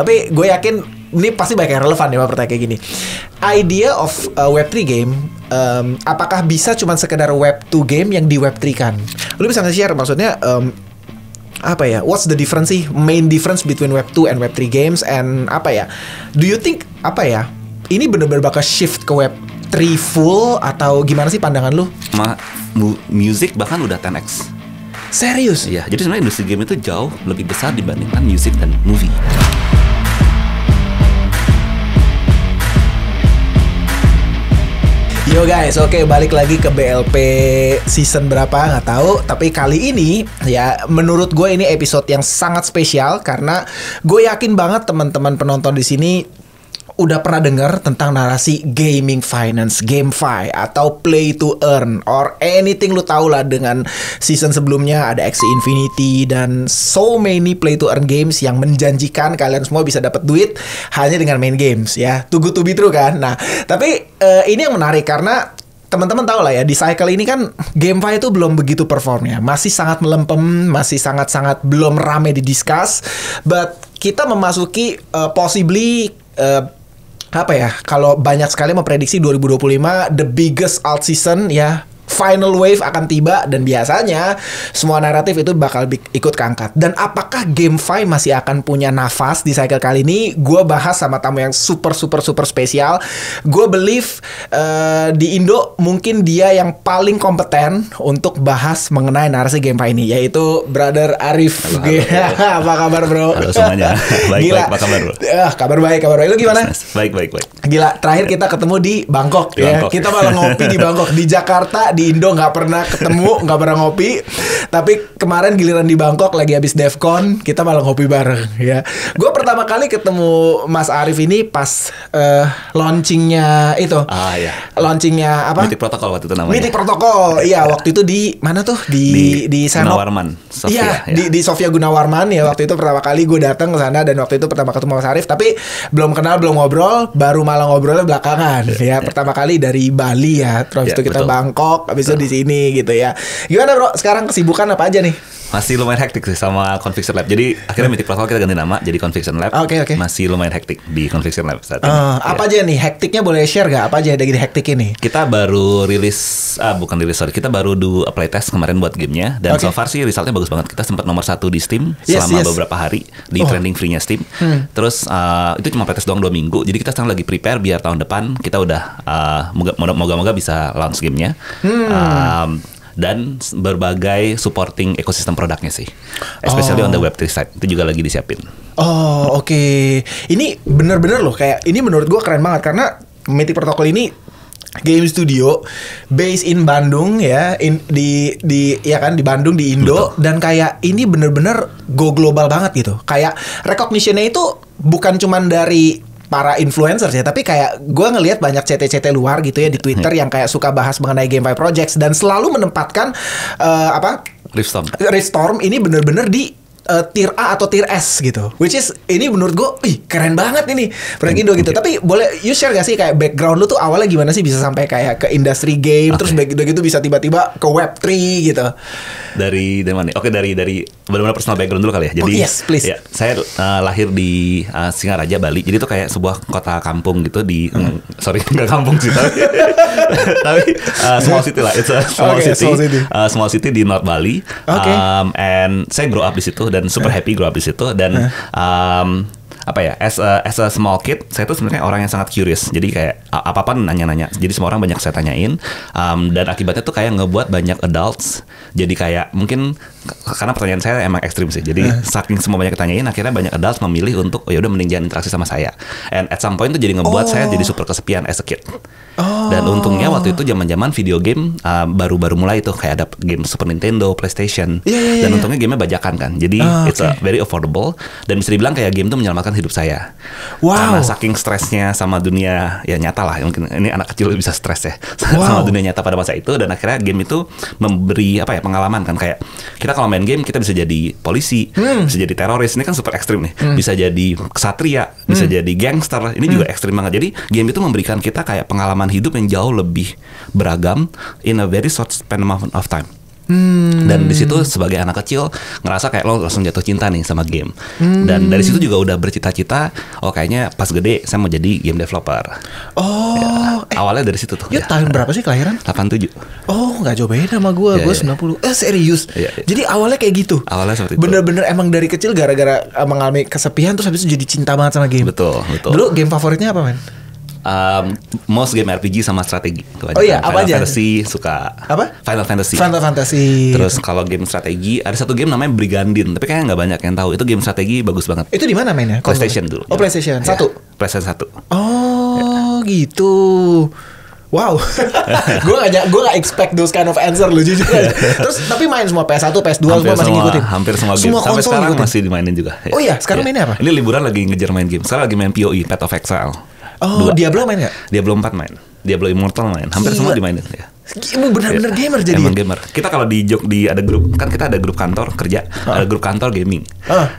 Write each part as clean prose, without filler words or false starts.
Tapi gue yakin ini pasti banyak yang relevan ya pertanyaan kayak gini. Idea of Web3 game, apakah bisa cuma sekedar Web2 game yang di Web3 kan? Lu bisa nge-share maksudnya apa ya? What's the difference sih? Main difference between Web2 and Web3 games, and apa ya? Do you think apa ya? Ini benar-benar bakal shift ke Web3 full atau gimana sih pandangan lu? Music bahkan udah 10x. Serius? Iya, jadi sebenarnya industri game itu jauh lebih besar dibandingkan music dan movie. Yo guys, oke, balik lagi ke BLP season berapa nggak tahu. Tapi kali ini ya menurut gue ini episode yang sangat spesial karena gue yakin banget teman-teman penonton di sini udah pernah dengar tentang narasi gaming finance, GameFi atau play to earn or anything lu tau lah. Dengan season sebelumnya ada Axie Infinity dan so many play to earn games yang menjanjikan kalian semua bisa dapat duit hanya dengan main games ya. Too good to be true kan. Nah, tapi ini yang menarik karena teman-teman tahu lah ya, di cycle ini kan GameFi itu belum begitu performnya, masih sangat melempem, masih sangat-sangat belum rame didiscuss. But kita memasuki possibly apa ya, kalau banyak sekali memprediksi 2025 the biggest alt season ya, final wave akan tiba dan biasanya semua naratif itu bakal ikut keangkat. Dan apakah GameFi masih akan punya nafas di cycle kali ini? Gue bahas sama tamu yang super spesial. Gue believe di Indo mungkin dia yang paling kompeten untuk bahas mengenai narasi GameFi ini, yaitu Brother Arif. Halo. Apa kabar bro? Halo semuanya. Baik, apa kabar bro? Kabar baik. Lu gimana? Baik. Gila, terakhir kita ketemu di Bangkok ya. Bangkok. Kita malah ngopi di Bangkok. Di Jakarta, di Indo nggak pernah ketemu, nggak pernah ngopi. Tapi kemarin giliran di Bangkok lagi habis DevCon, kita malah ngopi bareng ya. Gue pertama kali ketemu Mas Arif ini pas launchingnya itu. Ya. Launchingnya apa? Mythic Protocol waktu itu namanya. Mythic Protocol. Iya, waktu itu di mana tuh? Di Senop. Gunawarman. Iya, ya. Di Sofia Gunawarman ya. Waktu itu pertama kali gue datang ke sana dan waktu itu pertama ketemu Mas Arif, tapi belum kenal, belum ngobrol, baru malah ngobrolnya belakangan ya. Pertama kali dari Bali ya. Terus itu kita betul. Bangkok, habis itu di sini gitu ya. Gimana bro? Sekarang kesibukan apa aja nih? Masih lumayan hektik sih sama Conviction Lab. Jadi akhirnya Mythic Protocol kita ganti nama jadi Conviction Lab. Oke. Masih lumayan hektik di Conviction Lab saat ini. Apa aja nih hektiknya, boleh share gak? Apa aja yang lagi hektik ini? Kita baru kita baru do a playtest kemarin buat gamenya. Dan so far sih resultnya bagus banget. Kita sempat nomor 1 di Steam selama beberapa hari di trending free-nya Steam. Terus itu cuma playtest doang 2 minggu. Jadi kita sekarang lagi prepare biar tahun depan kita udah moga-moga bisa launch gamenya. Dan berbagai supporting ekosistem produknya sih, especially on the Web3 side itu juga lagi disiapin. Oke. Ini bener-bener loh, kayak ini menurut gue keren banget karena Mythic Protocol ini game studio based in Bandung ya, di Bandung di Indo. Betul. Dan kayak ini bener-bener go global banget gitu. Kayak recognition-nya itu bukan cuman dari para influencers ya, tapi kayak gue ngelihat banyak CT-CT luar gitu ya di Twitter yang kayak suka bahas mengenai GameFi projects dan selalu menempatkan Riftstorm ini bener-bener di tier A atau tier S gitu, which is ini menurut gue keren banget ini proyek Indo gitu. Tapi boleh you share gak sih kayak background lu tuh awalnya gimana sih bisa sampai kayak ke industri game, terus udah gitu bisa tiba-tiba ke Web3 gitu? Dari mana? Oke, dari benar-benar personal background dulu kali ya. Jadi yes, please. Ya, saya lahir di Singaraja, Bali. Jadi itu kayak sebuah kota kampung gitu di sorry nggak kampung sih tapi small city lah. It's a small city di North Bali. And saya grow up di situ dan super happy grow up di situ dan as a small kid saya tuh sebenarnya orang yang sangat curious. Jadi kayak apa-apa nanya-nanya. Jadi semua orang banyak saya tanyain dan akibatnya tuh kayak ngebuat banyak adults jadi kayak mungkin karena pertanyaan saya emang ekstrim sih. Jadi saking semua banyak ditanyain akhirnya banyak adults memilih untuk ya udah mending jangan interaksi sama saya. And at some point tuh jadi ngebuat saya jadi super kesepian as a kid. Dan untungnya waktu itu zaman-zaman video game baru-baru mulai tuh kayak ada game Super Nintendo, PlayStation. Dan untungnya gamenya bajakan kan. Jadi it's very affordable dan bisa dibilang kayak game tuh menyelamatkan hidup saya. Karena saking stresnya sama dunia ya nyata lah. Mungkin ini anak kecil bisa stres ya sama dunia nyata pada masa itu. Dan akhirnya game itu memberi pengalaman kan. Kayak kita kalau main game kita bisa jadi polisi, bisa jadi teroris. Ini kan super ekstrim nih. Bisa jadi ksatria, bisa jadi gangster. Ini juga ekstrim banget. Jadi game itu memberikan kita kayak pengalaman hidup yang jauh lebih beragam in a very short span of time. Dan di situ sebagai anak kecil ngerasa kayak lo langsung jatuh cinta nih sama game. Dan dari situ juga udah bercita-cita, oh kayaknya pas gede saya mau jadi game developer. Oh, ya, awalnya dari situ tuh. Ya, tahun berapa sih kelahiran? 87. Oh, nggak jauh beda sama gue. Gue 90. Serius? Jadi awalnya kayak gitu? Awalnya seperti itu. Bener-bener emang dari kecil gara-gara mengalami kesepian terus habis itu jadi cinta banget sama game. Betul. Dulu game favoritnya apa, men? Most game RPG sama strategi. Oh iya, apa aja? Final Fantasy suka. Apa? Final Fantasy. Terus kalau game strategi, ada satu game namanya Brigandine, tapi kayaknya nggak banyak yang tahu. Itu game strategi bagus banget. Itu di mana mainnya? PlayStation dulu. Oh, PlayStation 1. PlayStation 1. Oh, gitu. Wow, gue gak expect those kind of answer lu jujur aja. Terus tapi main semua PS1, PS2 semua masih ngikutin. Hampir semua game. Sampai sekarang ngikutin. Masih dimainin juga. Oh iya, sekarang mainnya apa? Ini liburan lagi ngejar main game. Sekarang lagi main PoE, Path of Exile. Oh, Diablo main gak? Diablo 4 main. Diablo Immortal main. Hampir semua dimainin ya. Emang benar-benar gamer jadi. Emang gamer. Kita kalau di ada grup, kan kita ada grup kantor kerja, ada grup kantor gaming.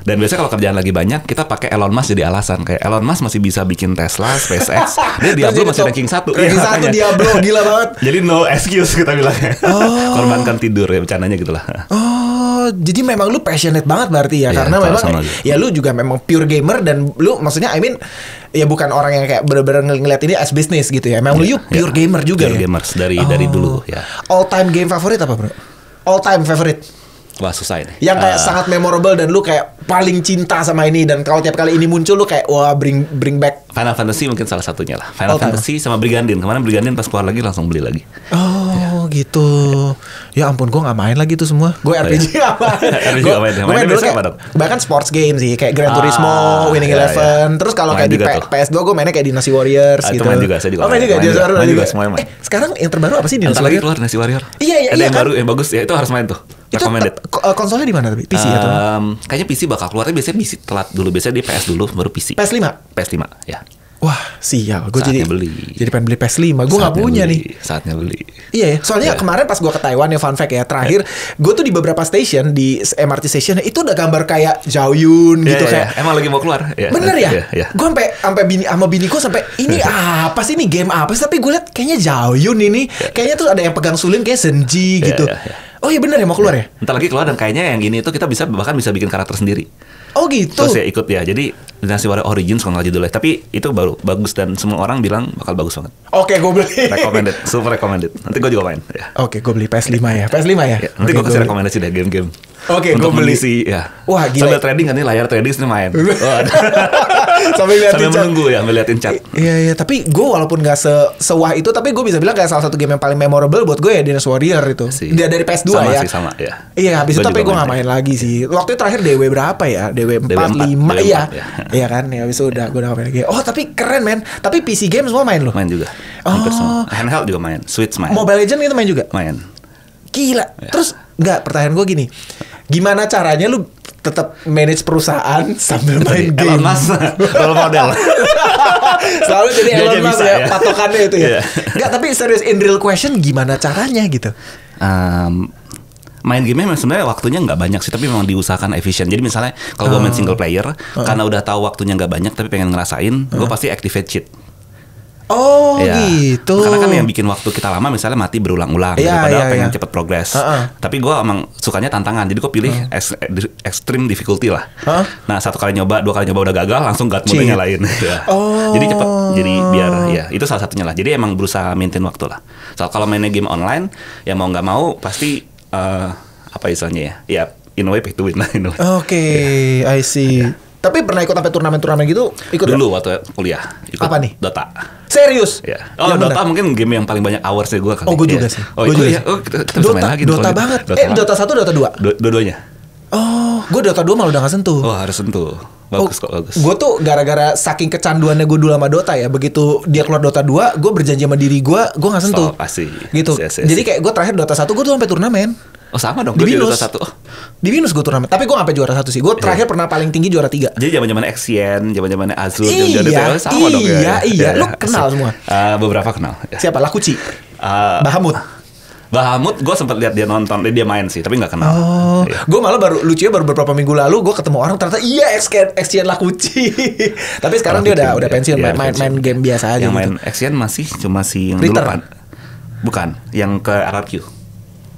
Dan biasanya kalau kerjaan lagi banyak, kita pakai Elon Musk jadi alasan. Kayak Elon Musk masih bisa bikin Tesla, SpaceX. Dia Diablo masih ranking 1. Ranking 1 Diablo, gila banget. Jadi no excuse kita bilangnya. Korbankan tidur ya, bercandanya gitulah. Oh, jadi memang lu passionate banget berarti ya, karena memang ya lu juga memang pure gamer dan lu maksudnya ya bukan orang yang kayak bener-bener ngeliat ini as business gitu ya. Memang lu pure gamer juga pure ya. Gamers dari dulu ya. All time game favorit apa, bro? All time favorite. Wah, susah ini. Yang kayak sangat memorable dan lu kayak paling cinta sama ini, dan kalau tiap kali ini muncul lu kayak wah bring back. Final Fantasy mungkin salah satunya lah. Final Fantasy sama Brigandine. Kemarin Brigandine pas keluar lagi langsung beli lagi. Oh gitu. Ya ampun, gue gak main lagi tuh semua. Gue RPG gak main. Gue main dulu kayak bahkan sports game sih, kayak Gran Turismo, Winning Eleven. Terus kalau kayak di PS2 gue mainnya kayak Dynasty Warriors gitu. Main juga, saya juga. Main juga. Main juga semuanya main. Sekarang yang terbaru apa sih Dynasty Warriors? Lagi keluar Dynasty Warrior. Iya. Ada yang baru yang bagus ya, itu harus main tuh. Recommended. Konsolnya di mana tapi? PC atau? Kayaknya PC bakal keluarnya biasanya PC telat dulu. Biasanya di PS dulu baru PC. PS5 ya. Wah, sial. Gue jadi pengen beli PS5. Gue gak punya nih. Saatnya beli. Iya ya. Soalnya kemarin pas gue ke Taiwan ya, fun fact ya, terakhir gue tuh di beberapa station, di MRT station itu udah gambar kayak Zhaoyun gitu kayak. Emang lagi mau keluar. Bener ya? Gue sampai bini gue sampai ini apa sih, ini game apa sih? Tapi gue liat kayaknya Zhaoyun ini. Kayaknya tuh ada yang pegang sulin kayak Senji gitu. Oh iya bener ya, mau keluar ya? Entar lagi keluar, dan kayaknya yang gini itu kita bahkan bisa bikin karakter sendiri. Oh gitu. Terus ya ikut ya. Jadi Dynasty Warriors Origins kalau nggak judulnya. Tapi itu baru bagus dan semua orang bilang bakal bagus banget. Oke, gue beli. Recommended, super recommended. Nanti gue juga main. Ya. Oke, gue beli PS5 ya. PS5 ya. Nanti gue kasih rekomendasi deh game-game. Oke, gue beli sih ya. Wah, gila. Sambil trading kan nih, layar trading sini main. Sambil menunggu ya, melihatin chat. Iya, tapi gue walaupun gak sewah itu, tapi gue bisa bilang kayak salah satu game yang paling memorable buat gue ya Dynasty Warrior itu. Dia dari PS2 ya. Sama ya. Iya, habis itu tapi gue gak main lagi sih. Waktu itu terakhir DW berapa ya? DW 4, 5 iya. Iya kan, ya habis itu udah gue udah gak main lagi. Oh, tapi keren men. Tapi PC game semua main lo? Main juga. Hampir semua. Handheld juga main. Switch main. Mobile Legends itu main juga? Main. Gila. Terus pertanyaan gue gini. Gimana caranya lu tetap manage perusahaan sambil main game? Elon Musk role model. Selalu jadi Elon Musk ya, patokannya itu ya. Enggak, tapi serius, in real question, gimana caranya gitu? Main game-nya sebenarnya waktunya nggak banyak sih, tapi memang diusahakan efisien. Jadi misalnya kalau gue main single player, karena udah tahu waktunya nggak banyak tapi pengen ngerasain, gue pasti activate cheat. Oh gitu. Karena kan yang bikin waktu kita lama misalnya mati berulang-ulang daripada pengen cepet progres. Tapi gue emang sukanya tantangan, jadi gue pilih extreme difficulty lah. Nah 1 kali nyoba, 2 kali nyoba udah gagal, langsung god mode nyalain. Jadi cepet, jadi biar ya itu salah satunya lah. Jadi emang berusaha maintain waktu lah. Soal kalau mainnya game online, ya mau nggak mau pasti apa istilahnya ya? Ya in a way pay to win lah. Oke, I see. Tapi pernah ikut sampai turnamen-turnamen gitu? Ikut dulu waktu kuliah. Ikut apa nih? Dota. Serius? Ya. Oh, ya, Dota mungkin game yang paling banyak hours ya gue kali. Oh, gue juga sih. Oh, gue juga. Oh, kita bisa main lagi. Dota banget. Dota 1, Dota 2? Dua-duanya. Oh, gue Dota 2 malah udah gak sentuh. Oh, harus sentuh. Bagus kok, bagus. Gue tuh gara-gara saking kecanduannya gue dulu sama Dota ya. Begitu dia keluar Dota 2, gue berjanji sama diri gue gak sentuh. Pasti. Gitu. Jadi kayak gue terakhir Dota 1, gue tuh sampai turnamen. Oh sama dong, di Binus. Dota 1. Di Binus gue turnamen. Tapi gue gak sampai juara 1 sih.Gue terakhir pernah paling tinggi juara 3. Jadi zaman-zaman Xien, zaman-zaman Azur, zaman-zaman sama dong ya. Iya, lu kenal semua? Beberapa kenal. Siapa? Lakuci? Bahamut gue sempat lihat dia nonton, dia main sih, tapi nggak kenal. Oh, gue malah lucunya baru beberapa minggu lalu gue ketemu orang ternyata Xien Lakuci. Tapi sekarang dia udah pensiun, main game biasa aja. Yang main Xien masih cuma si yang dulu kan. Bukan, yang ke RRQ.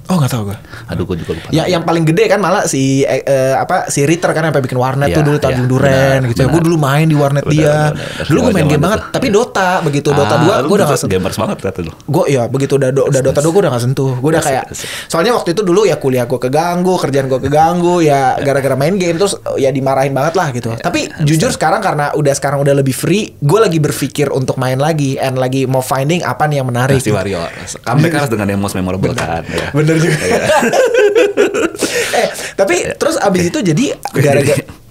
Oh nggak tahu gue. Aduh gue juga lupa. Ya yang paling gede kan malah si si Ritter kan yang sampai bikin warnet tuh dulu Tanjung Duren gitu ya. Gue dulu main di warnet dia. Dulu gue main game banget. Tapi Dota begitu Dota 2 gue udah nggak sentuh. Gamers banget kata lu. Gue ya begitu udah Dota 2 gue udah nggak sentuh. Gue udah kayak soalnya waktu itu dulu ya kuliah gue keganggu, kerjaan gue keganggu ya gara-gara main game terus ya dimarahin banget lah gitu. Tapi jujur sekarang karena sekarang udah lebih free, gue lagi berpikir untuk main lagi and lagi mau finding apa nih yang menarik. Si Wario. Comeback harus dengan yang most memorable kan. Bener juga. Tapi terus abis itu jadi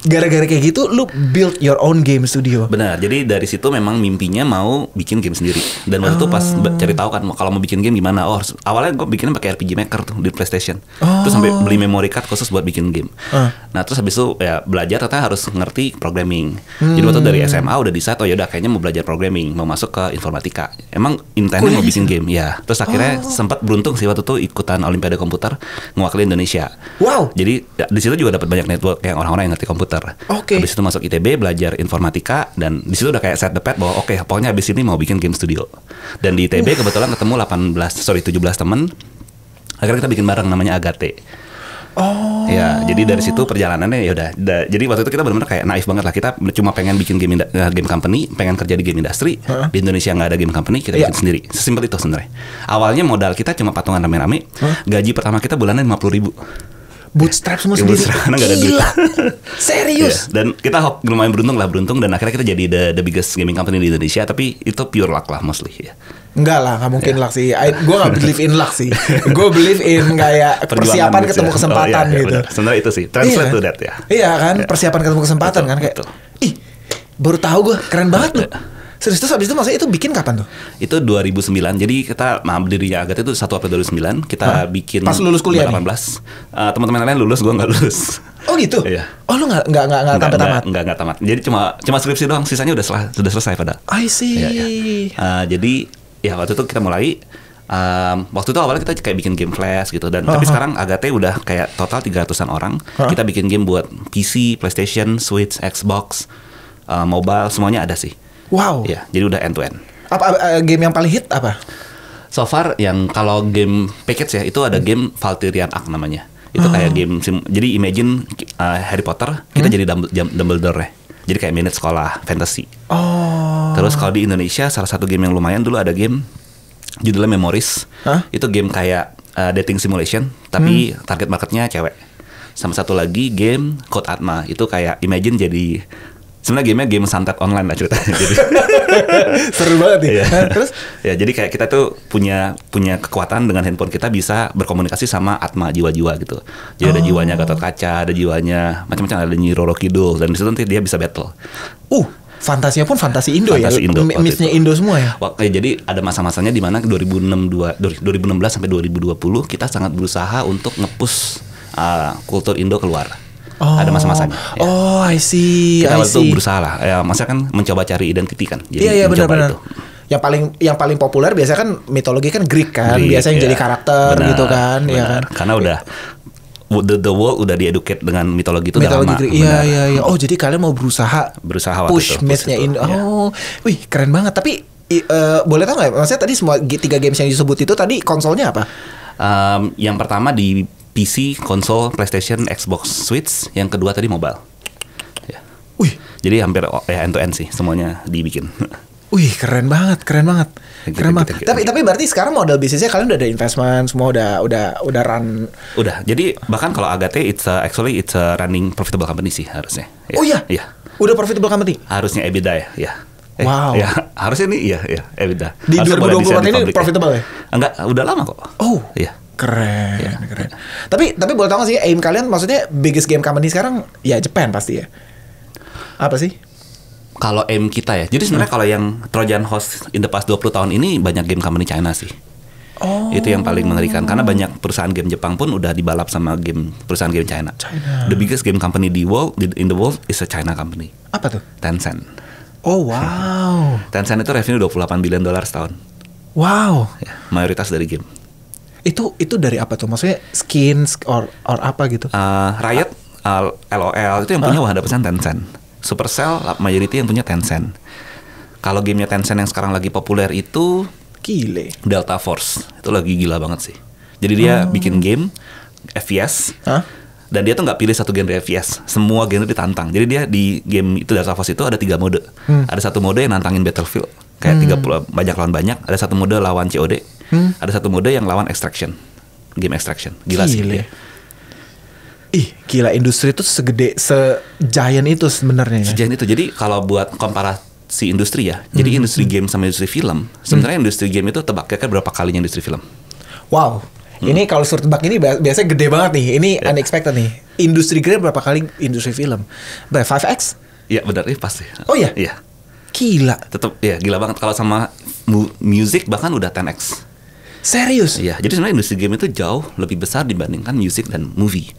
gara-gara kayak gitu lu build your own game studio. Benar. Jadi dari situ memang mimpinya mau bikin game sendiri. Dan waktu itu pas cari tahu kan kalau mau bikin game gimana. Oh, awalnya gue bikinnya pakai RPG Maker tuh di PlayStation. Terus sampai beli memory card khusus buat bikin game. Nah, terus habis itu ya belajar ternyata harus ngerti programming. Jadi waktu dari SMA udah decide oh yaudah kayaknya mau belajar programming, mau masuk ke informatika. Emang intensnya mau bikin game. Ya. Terus akhirnya sempat beruntung sih waktu itu ikutan Olimpiade Komputer mewakili Indonesia. Wow. Jadi ya, di situ juga dapat banyak network yang orang-orang yang ngerti komputer. Habis itu masuk ITB belajar informatika dan di situ udah kayak set the path bahwa oke, pokoknya habis ini mau bikin game studio. Dan di ITB kebetulan ketemu 17 temen. Akhirnya kita bikin bareng namanya Agate. Ya, jadi dari situ perjalanannya ya udah. Jadi waktu itu kita benar-benar kayak naif banget lah. Kita cuma pengen bikin game company, pengen kerja di game industry. Di Indonesia nggak ada game company, kita bikin sendiri. Sesimpel itu sebenarnya. Awalnya modal kita cuma patungan rame-rame. Gaji pertama kita bulanan 50.000. Bootstrap semua sendiri. Gak ada duit. Serius. Dan kita lumayan beruntung dan akhirnya kita jadi the biggest gaming company di Indonesia. Tapi itu pure luck lah mostly ya. Enggak lah, gak mungkin luck sih. Gue gak believe in luck sih. Gue believe in kayak persiapan ketemu kesempatan gitu. Sebenarnya itu sih. Translate to that ya. Iya kan, persiapan ketemu kesempatan kan kayak. Ih, baru tahu gue, keren banget loh. Serius, terus habis itu maksudnya itu bikin kapan tuh? Itu 2009. Jadi kita berdirinya Agate itu 1 April 2009. Kita bikin pas lulus kuliah 2018. Teman-teman lain lulus, gue nggak lulus. Oh gitu? Iya. Oh lu nggak tamat? Nggak tamat. Jadi cuma skripsi doang. Sisanya sudah selesai pada. I see. Iya. Jadi ya waktu itu kita mulai. Waktu itu awalnya kita kayak bikin game flash gitu dan tapi sekarang Agate udah kayak total 300-an orang. Kita bikin game buat PC, PlayStation, Switch, Xbox, mobile semuanya ada sih. Wow. Ya, jadi udah end to end. Apa game yang paling hit apa? So far yang kalau game package ya itu ada game Valkyrian Arc namanya. Itu kayak game jadi imagine Harry Potter kita jadi Dumbledore ya. Jadi kayak minute sekolah fantasy. Terus kalau di Indonesia salah satu game yang lumayan dulu ada game judulnya Memories. Itu game kayak dating simulation tapi target marketnya cewek. Sama satu lagi game Code Atma itu kayak imagine jadi sebenarnya game santet online lah ceritanya. Jadi seru banget ya. Terus ya jadi kayak kita tuh punya kekuatan dengan handphone kita bisa berkomunikasi sama atma jiwa-jiwa gitu. Jadi ada jiwanya Gatot Kaca, ada jiwanya macam-macam, ada Nyi Roro Kidul dan di situ nanti dia bisa battle. Fantasinya pun fantasi Indo fantasi ya. Missnya Indo semua ya. Jadi ada masa-masanya di mana 2016 sampai 2020 kita sangat berusaha untuk nge-push kultur Indo keluar. Ada masa-masanya. Ya. I see. Kita waktu itu berusaha lah. Ya, masa kan mencoba cari identiti kan. Jadi iya benar-benar. Yang paling populer biasanya kan mitologi kan Greek kan. Biasanya yang jadi karakter gitu kan. Iya kan. Karena udah the world udah dieducate dengan mitologi itu mitologi udah lama. Iya. Oh jadi kalian mau berusaha push myth-nya Indo. Wih keren banget. Tapi boleh tau nggak? Maksudnya tadi semua 3 games yang disebut itu tadi konsolnya apa? Yang pertama di PC, konsol, PlayStation, Xbox, Switch. Yang kedua tadi mobile. Ya. Jadi hampir end to end sih semuanya dibikin. Keren banget. Tapi berarti sekarang model bisnisnya kalian udah ada investment, semua udah run. Udah. Jadi bahkan kalau Agate it's a running profitable company sih harusnya. Ya. Oh iya. Iya. Udah profitable company. Harusnya EBITDA ya. Wow. Ya, harusnya nih EBITDA. Di 2024 ini profitable ya? Enggak, udah lama kok. Iya. Keren. Tapi boleh tahu nggak sih aim kalian maksudnya biggest game company sekarang ya Japan pasti ya? Apa sih? Kalau aim kita ya. Jadi sebenarnya kalau yang Trojan Horse in the past 20 tahun ini banyak game company China sih. Itu yang paling mengerikan karena banyak perusahaan game Jepang pun udah dibalap sama perusahaan game China. The biggest game company in the world is a China company. Apa tuh? Tencent. Oh wow. Tencent itu revenue $28 billion setahun. Wow. Ya, mayoritas dari game. Itu dari apa tuh? Maksudnya skins or apa gitu? Riot, LOL itu yang punya 100% Tencent. Supercell majority yang punya Tencent. Kalau gamenya Tencent yang sekarang lagi populer itu Gile. Delta Force. Itu lagi gila banget sih. Jadi dia bikin game FPS. Dan dia tuh nggak pilih satu genre FPS, semua genre ditantang. Jadi dia di game itu The Last of Us itu ada 3 mode. Ada satu mode yang nantangin Battlefield, kayak 30 banyak lawan banyak. Ada satu mode lawan COD. Ada satu mode yang lawan Extraction, game Extraction. Gila sih. Ih, gila, industri itu segiant itu sebenarnya. Segiant itu. Jadi kalau buat komparasi industri ya, jadi industri game sama industri film, sebenarnya industri game itu tebak kira-kira berapa kalinya industri film? Wow. Ini kalau suruh tebak ini biasanya gede banget nih. Ini unexpected nih. Industri game berapa kali industri film? 5x? Iya benar, ini pasti. Oh iya? Iya. Gila. Tetap ya gila banget. Kalau sama music bahkan udah 10x. Serius? Iya. Jadi sebenarnya industri game itu jauh lebih besar dibandingkan music dan movie.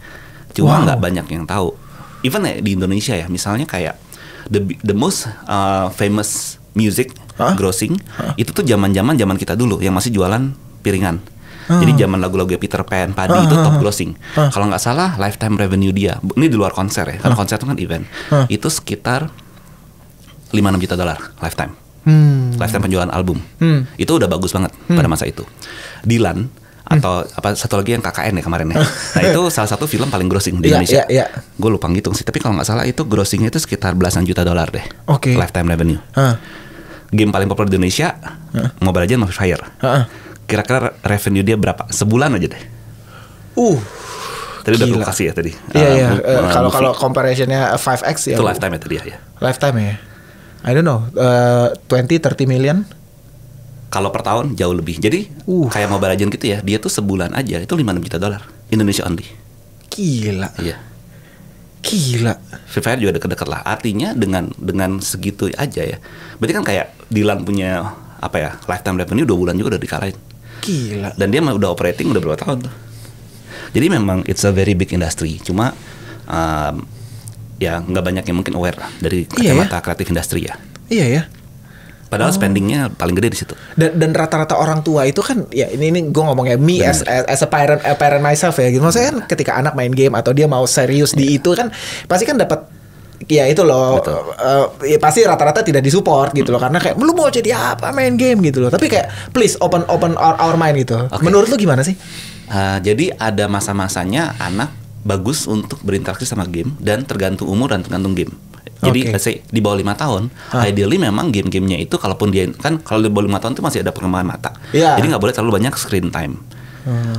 Cuma nggak banyak yang tahu. Even ya, di Indonesia ya, misalnya kayak the most famous music grossing itu tuh zaman kita dulu yang masih jualan piringan. Jadi zaman lagu-lagu Peter Pan, Padi itu top grossing. Kalau nggak salah lifetime revenue dia, ini di luar konser ya, karena konser itu kan event, itu sekitar 5-6 juta dolar lifetime. Lifetime penjualan album. Itu udah bagus banget pada masa itu. Dilan atau apa satu lagi yang KKN ya kemarin ya. Nah itu salah satu film paling grossing di Indonesia. Gue lupa ngitung sih, tapi kalau nggak salah itu grossingnya itu sekitar belasan juta dolar deh. Lifetime revenue. Game paling populer di Indonesia, Mobile Legends Free Fire. Kira-kira revenue dia berapa? Sebulan aja deh. Tadi udah gue kasih ya tadi. Iya. Kalau comparationnya 5x ya. Itu lifetime ya tadi ya. Lifetime ya. I don't know. 20-30 million. Kalau per tahun jauh lebih. Jadi kayak Mobile Legends gitu ya. Dia tuh sebulan aja itu 5-6 juta dolar. Indonesia only. Gila. Iya. Gila. Free Fire juga deket-deket lah. Artinya dengan segitu aja ya. Berarti kan kayak Dilan punya apa ya, lifetime revenue 2 bulan juga udah dikalahin. Gila. Dan dia udah operating udah berapa tahun tuh. Jadi memang it's a very big industry. Cuma ya nggak banyak yang mungkin aware dari kacamata kreatif industri ya. Iya ya. Padahal spendingnya paling gede di situ. Dan rata-rata orang tua itu kan ya ini gue ngomongnya me as a parent myself ya gitu. Maksudnya kan ketika anak main game atau dia mau serius di itu kan pasti kan dapat ya itu loh, ya pasti rata-rata tidak disupport gitu loh, karena kayak lu mau jadi apa main game gitu loh. Tapi kayak please open our mind gitu. Menurut lu gimana sih? Jadi ada masa-masanya anak bagus untuk berinteraksi sama game dan tergantung umur dan tergantung game. Jadi let's say di bawah 5 tahun, ideally memang game-gamenya itu kalaupun dia kan kalau di bawah 5 tahun itu masih ada perkembangan mata. Jadi nggak boleh terlalu banyak screen time.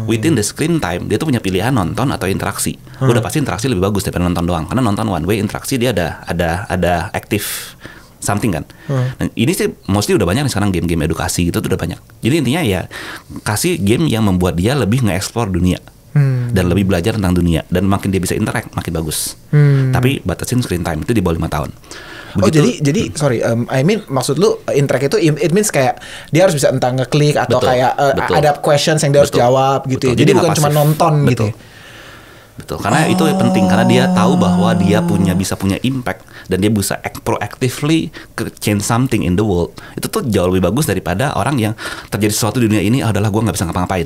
Within the screen time dia tuh punya pilihan nonton atau interaksi. Udah pasti interaksi lebih bagus daripada nonton doang. Karena nonton one way, interaksi dia ada active something kan. Dan ini sih mostly udah banyak sekarang game-game edukasi gitu tuh udah banyak. Jadi intinya ya kasih game yang membuat dia lebih nge-explore dunia. Dan lebih belajar tentang dunia. Dan makin dia bisa interact makin bagus. Tapi batasin screen time itu di bawah 5 tahun. Begitu, jadi sorry, I mean maksud lu interact itu it means kayak dia harus bisa entah ngeklik atau kayak ada questions yang dia harus jawab gitu ya. Jadi bukan cuma nonton gitu ya. Betul, karena itu penting karena dia tahu bahwa dia bisa punya impact dan dia bisa proactively change something in the world. Itu tuh jauh lebih bagus daripada orang yang terjadi sesuatu di dunia ini adalah gue nggak bisa ngapa-ngapain.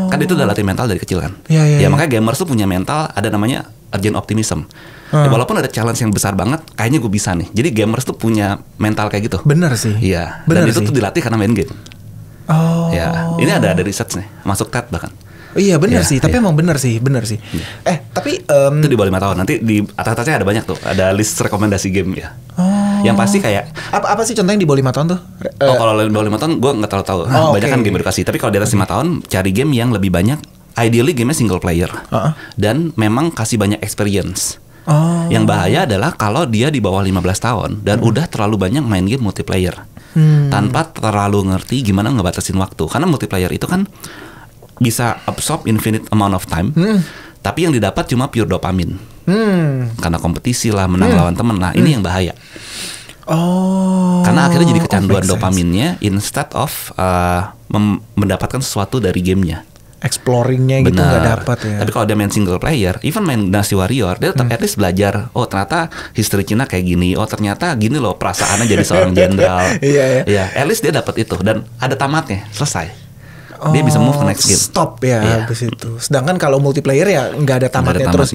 Kan itu udah latih mental dari kecil kan. Ya makanya gamers tuh punya mental ada namanya urgent optimism. Ya, walaupun ada challenge yang besar banget, kayaknya gue bisa nih. Jadi gamers tuh punya mental kayak gitu. Bener sih. Iya. Dan itu tuh dilatih karena main game. Ya, ini ada riset nih, masuk TED bahkan. Iya benar sih, tapi emang benar sih. Tapi itu di bawah 5 tahun. Nanti di atas-atasnya ada banyak tuh, ada list rekomendasi game ya. Yang pasti kayak apa sih contoh yang di bawah 5 tahun tuh? Kalau di bawah 5 tahun gue nggak terlalu tahu. Banyak kan game edukasi. Tapi kalau di atas 5 tahun, cari game yang lebih banyak. Ideally gamenya single player dan memang kasih banyak experience. Yang bahaya adalah kalau dia di bawah 15 tahun dan udah terlalu banyak main game multiplayer tanpa terlalu ngerti gimana ngebatasin waktu. Karena multiplayer itu kan bisa absorb infinite amount of time, tapi yang didapat cuma pure dopamin. Karena kompetisi lah, menang lawan temen lah, ini yang bahaya. Karena akhirnya jadi kecanduan dopaminnya instead of mendapatkan sesuatu dari gamenya. Exploringnya gitu nggak dapat ya. Tapi kalau dia main single player, even main Dynasty Warrior, dia tetap at least belajar. Oh ternyata history Cina kayak gini. Oh ternyata gini loh perasaannya jadi seorang jenderal. Iya. At least dia dapat itu dan ada tamatnya, selesai. Dia bisa move ke next game. Stop ya habis itu. Sedangkan kalau multiplayer ya nggak ada tamatnya terus.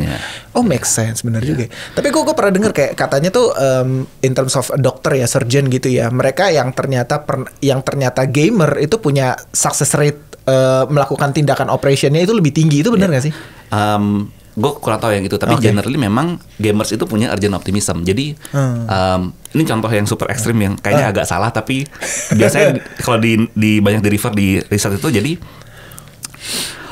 Make sense benar juga. Tapi gue pernah dengar kayak katanya tuh in terms of dokter ya, surgeon gitu ya. Mereka yang ternyata gamer itu punya success rate melakukan tindakan operationnya itu lebih tinggi, itu benar nggak sih? Gue kurang tahu yang itu, tapi generally memang gamers itu punya urgent optimism. Jadi ini contoh yang super ekstrim yang kayaknya agak salah, tapi biasanya kalau di banyak di refer di riset itu jadi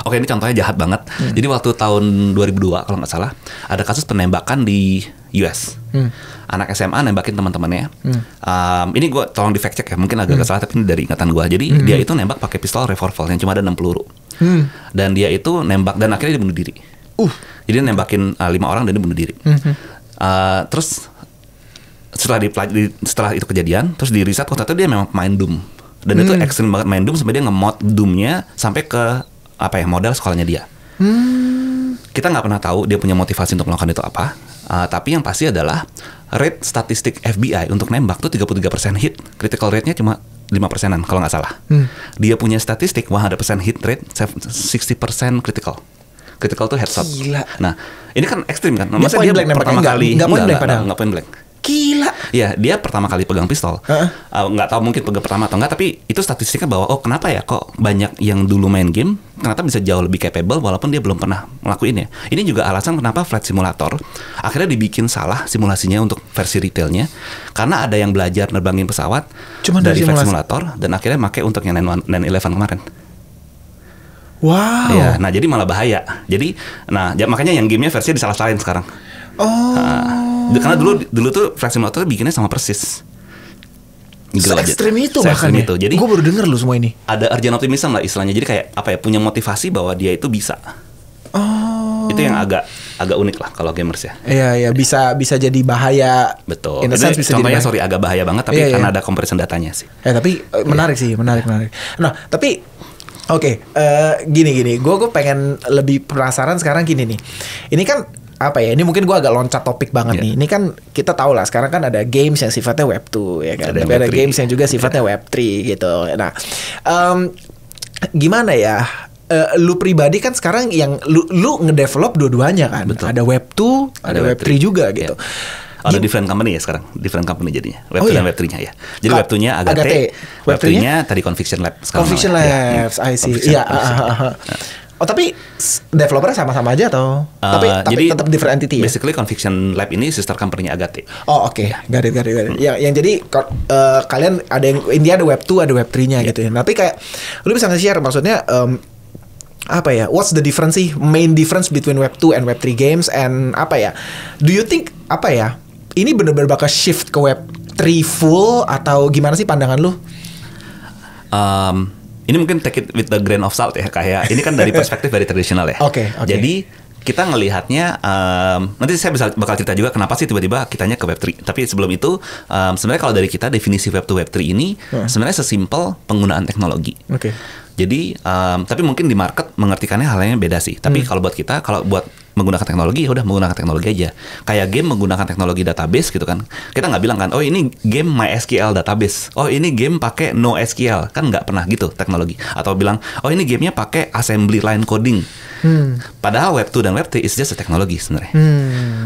ini contohnya jahat banget. Jadi waktu tahun 2002 kalau nggak salah ada kasus penembakan di US. Anak SMA nembakin teman-temannya. Ini gue tolong di fact check ya, mungkin agak salah tapi ini dari ingatan gue. Jadi dia itu nembak pakai pistol revolver yang cuma ada 6 peluru. Dan dia itu nembak dan akhirnya dia bunuh diri. Jadi dia nembakin 5 orang dan dia bunuh diri. Terus setelah itu kejadian, terus di riset ternyata dia memang main Doom. Dan itu ekstrim banget main Doom sampai dia nge-mod Doom-nya sampai ke modal sekolahnya dia. Kita nggak pernah tahu dia punya motivasi untuk melakukan itu apa. Tapi yang pasti adalah rate statistik FBI untuk nembak tuh 33% hit, critical rate-nya cuma 5%-an kalau nggak salah. Dia punya statistik 100% hit rate, 60% critical. Critical tuh headshot. Gila. Nah, ini kan ekstrim kan. Masa dia pertama kali nggak point blank. Gila. Ya, dia pertama kali pegang pistol. Nggak tahu mungkin pegang pertama atau enggak, tapi itu statistiknya bahwa kenapa ya kok banyak yang dulu main game ternyata bisa jauh lebih capable walaupun dia belum pernah ngelakuinnya. Ini juga alasan kenapa Flight Simulator akhirnya dibikin salah simulasinya untuk versi retailnya, karena ada yang belajar nerbangin pesawat cuma dari Flight Simulator dan akhirnya pakai untuk yang 9/11 kemarin. Wow. Ya, nah jadi malah bahaya. Jadi, makanya yang gamenya versinya disalah-salahin sekarang. Karena dulu tuh Flight Simulator bikinnya sama persis. Se-ekstrim itu bahkan ya. Jadi gue baru denger lu semua ini. Ada urgent optimism lah istilahnya. Jadi kayak punya motivasi bahwa dia itu bisa. Itu yang agak unik lah kalau gamers ya. Iya, bisa jadi bahaya. Betul. Contohnya agak bahaya banget tapi karena ada comparison datanya sih. Tapi menarik sih, menarik. Nah, tapi gini, gue pengen lebih penasaran sekarang gini nih. Ini kan ini mungkin gue agak loncat topik banget nih. Ini kan kita tahu lah sekarang kan ada games yang sifatnya web 2 ya kan. Tapi ada games yang juga sifatnya web 3 gitu. Nah, gimana ya? Lu pribadi kan sekarang yang lu ngedevelop dua-duanya kan. Betul. Ada web 2, ada web 3 juga gitu. Ada different company ya sekarang, different company jadinya. Web 2 dan Web 3-nya ya. Jadi Web 2-nya Agate, Web 3-nya tadi Conviction Lab. Conviction Labs, I see. Iya. Tapi developernya sama-sama aja atau? Tapi tetap different entity ya? Basically Conviction Lab ini sister company-nya Agate. Oke. Got it. Yang jadi kalian ada yang India ada Web 2, ada Web 3-nya gitu ya. Tapi kayak lu bisa nge-share maksudnya what's the difference sih? Main difference between Web 2 and Web 3 games and do you think ini benar-benar bakal shift ke Web 3 full atau gimana sih pandangan lu? Ini mungkin take it with the grain of salt ya, kayak ini kan dari perspektif dari tradisional ya. Oke. Jadi kita ngelihatnya nanti saya bakal cerita juga kenapa sih tiba-tiba kitanya ke Web 3. Tapi sebelum itu sebenarnya kalau dari kita definisi Web 2 Web 3 ini sebenarnya sesimpel penggunaan teknologi. Oke. Jadi tapi mungkin di market mengartikannya halnya beda sih. Tapi kalau buat kita, kalau buat menggunakan teknologi ya udah menggunakan teknologi aja. Kayak game menggunakan teknologi database gitu kan. Kita nggak bilang kan, ini game MySQL database. Ini game pakai NoSQL, kan nggak pernah gitu teknologi. Atau bilang, ini gamenya pakai assembly line coding. Padahal Web 2 dan Web 3 is just a teknologi sebenarnya.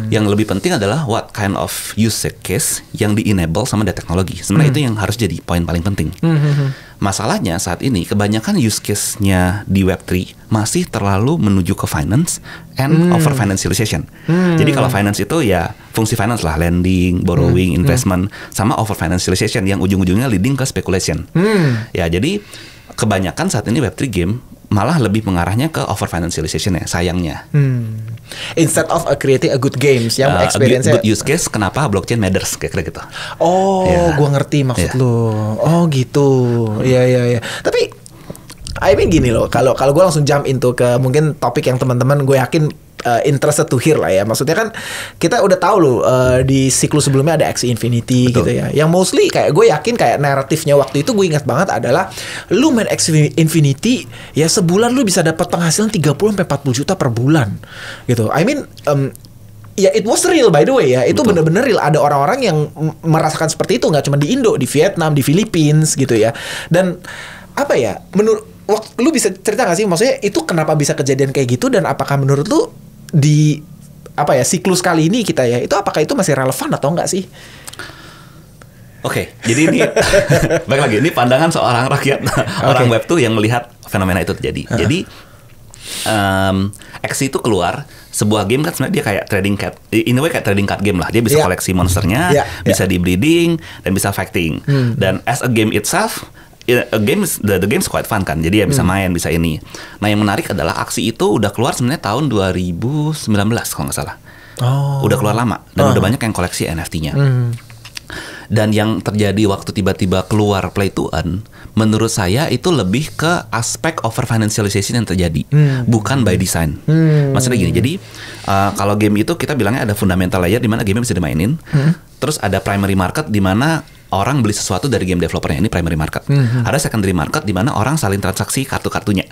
Yang lebih penting adalah what kind of use case yang di-enable sama ada teknologi. Sebenarnya itu yang harus jadi poin paling penting. Masalahnya saat ini kebanyakan use case-nya di Web 3 masih terlalu menuju ke finance and over financialization. Jadi kalau finance itu ya fungsi finance lah, lending, borrowing, investment, sama over financialization yang ujung-ujungnya leading ke speculation. Ya jadi kebanyakan saat ini Web 3 game malah lebih mengarahnya ke over financialization ya, sayangnya. Instead of creating a good games yang experience-nya. Good use case, kenapa blockchain matters kayak gitu. Gua ngerti maksud lu. Gitu. Iya. Tapi gini loh, kalau gue langsung jump into ke mungkin topik yang teman-teman gue yakin interested to hear lah ya. Maksudnya kan kita udah tahu loh di siklus sebelumnya ada Axie Infinity. Betul. Gitu ya. Yang mostly kayak gue yakin kayak narratifnya waktu itu gue ingat banget adalah lu main Axie Infinity ya sebulan lu bisa dapat penghasilan 30-40 juta per bulan gitu. Ya it was real by the way ya. Itu bener-bener real. Ada orang-orang yang merasakan seperti itu, nggak cuma di Indo, di Vietnam, di Philippines gitu ya. Dan menurut lu bisa cerita nggak sih maksudnya itu kenapa bisa kejadian kayak gitu, dan apakah menurut lu di siklus kali ini kita ya itu apakah itu masih relevan atau enggak sih? Oke, jadi ini balik lagi ini pandangan seorang rakyat orang Web 2 yang melihat fenomena itu terjadi. Jadi Axie itu keluar, sebuah game kan sebenarnya dia kayak trading card, in a way kayak trading card game lah. Dia bisa koleksi monsternya, bisa di breeding dan bisa fighting. Dan as a game itself, a game the game is quite fun kan. Jadi ya bisa main, bisa ini. Nah, yang menarik adalah Axie itu udah keluar sebenarnya tahun 2019 kalau nggak salah. Udah keluar lama dan udah banyak yang koleksi NFT-nya. Dan yang terjadi waktu tiba-tiba keluar Play to Earn, menurut saya itu lebih ke aspek over financialization yang terjadi, bukan by design. Maksudnya gini, jadi kalau game itu kita bilangnya ada fundamental layer di mana game bisa dimainin, terus ada primary market di mana orang beli sesuatu dari game developernya, ini primary market. Ada secondary market di mana orang saling transaksi kartu-kartunya.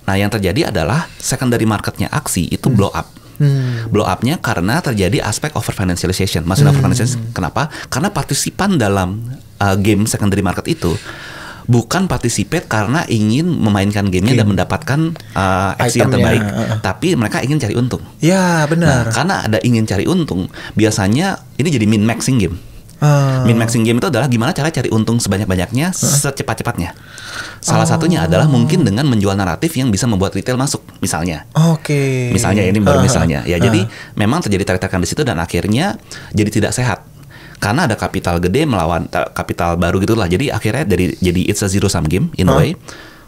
Nah, yang terjadi adalah secondary marketnya Axie itu blow up. Blow up-nya karena terjadi aspek over financialization. Maksudnya over financialization kenapa? Karena partisipan dalam game secondary market itu bukan participate karena ingin memainkan gamenya dan mendapatkan Axie yang terbaik, tapi mereka ingin cari untung. Ya, benar. Nah, karena ada ingin cari untung, biasanya ini jadi min maxing game. Min maxing game itu adalah gimana cara cari untung sebanyak-banyaknya secepat-cepatnya. Salah satunya adalah mungkin dengan menjual naratif yang bisa membuat retail masuk, misalnya. Misalnya ini baru misalnya. Ya, jadi memang terjadi tarik-tarikan di situ dan akhirnya jadi tidak sehat. Karena ada kapital gede melawan kapital baru gitulah. Jadi akhirnya jadi it's a zero sum game in a way.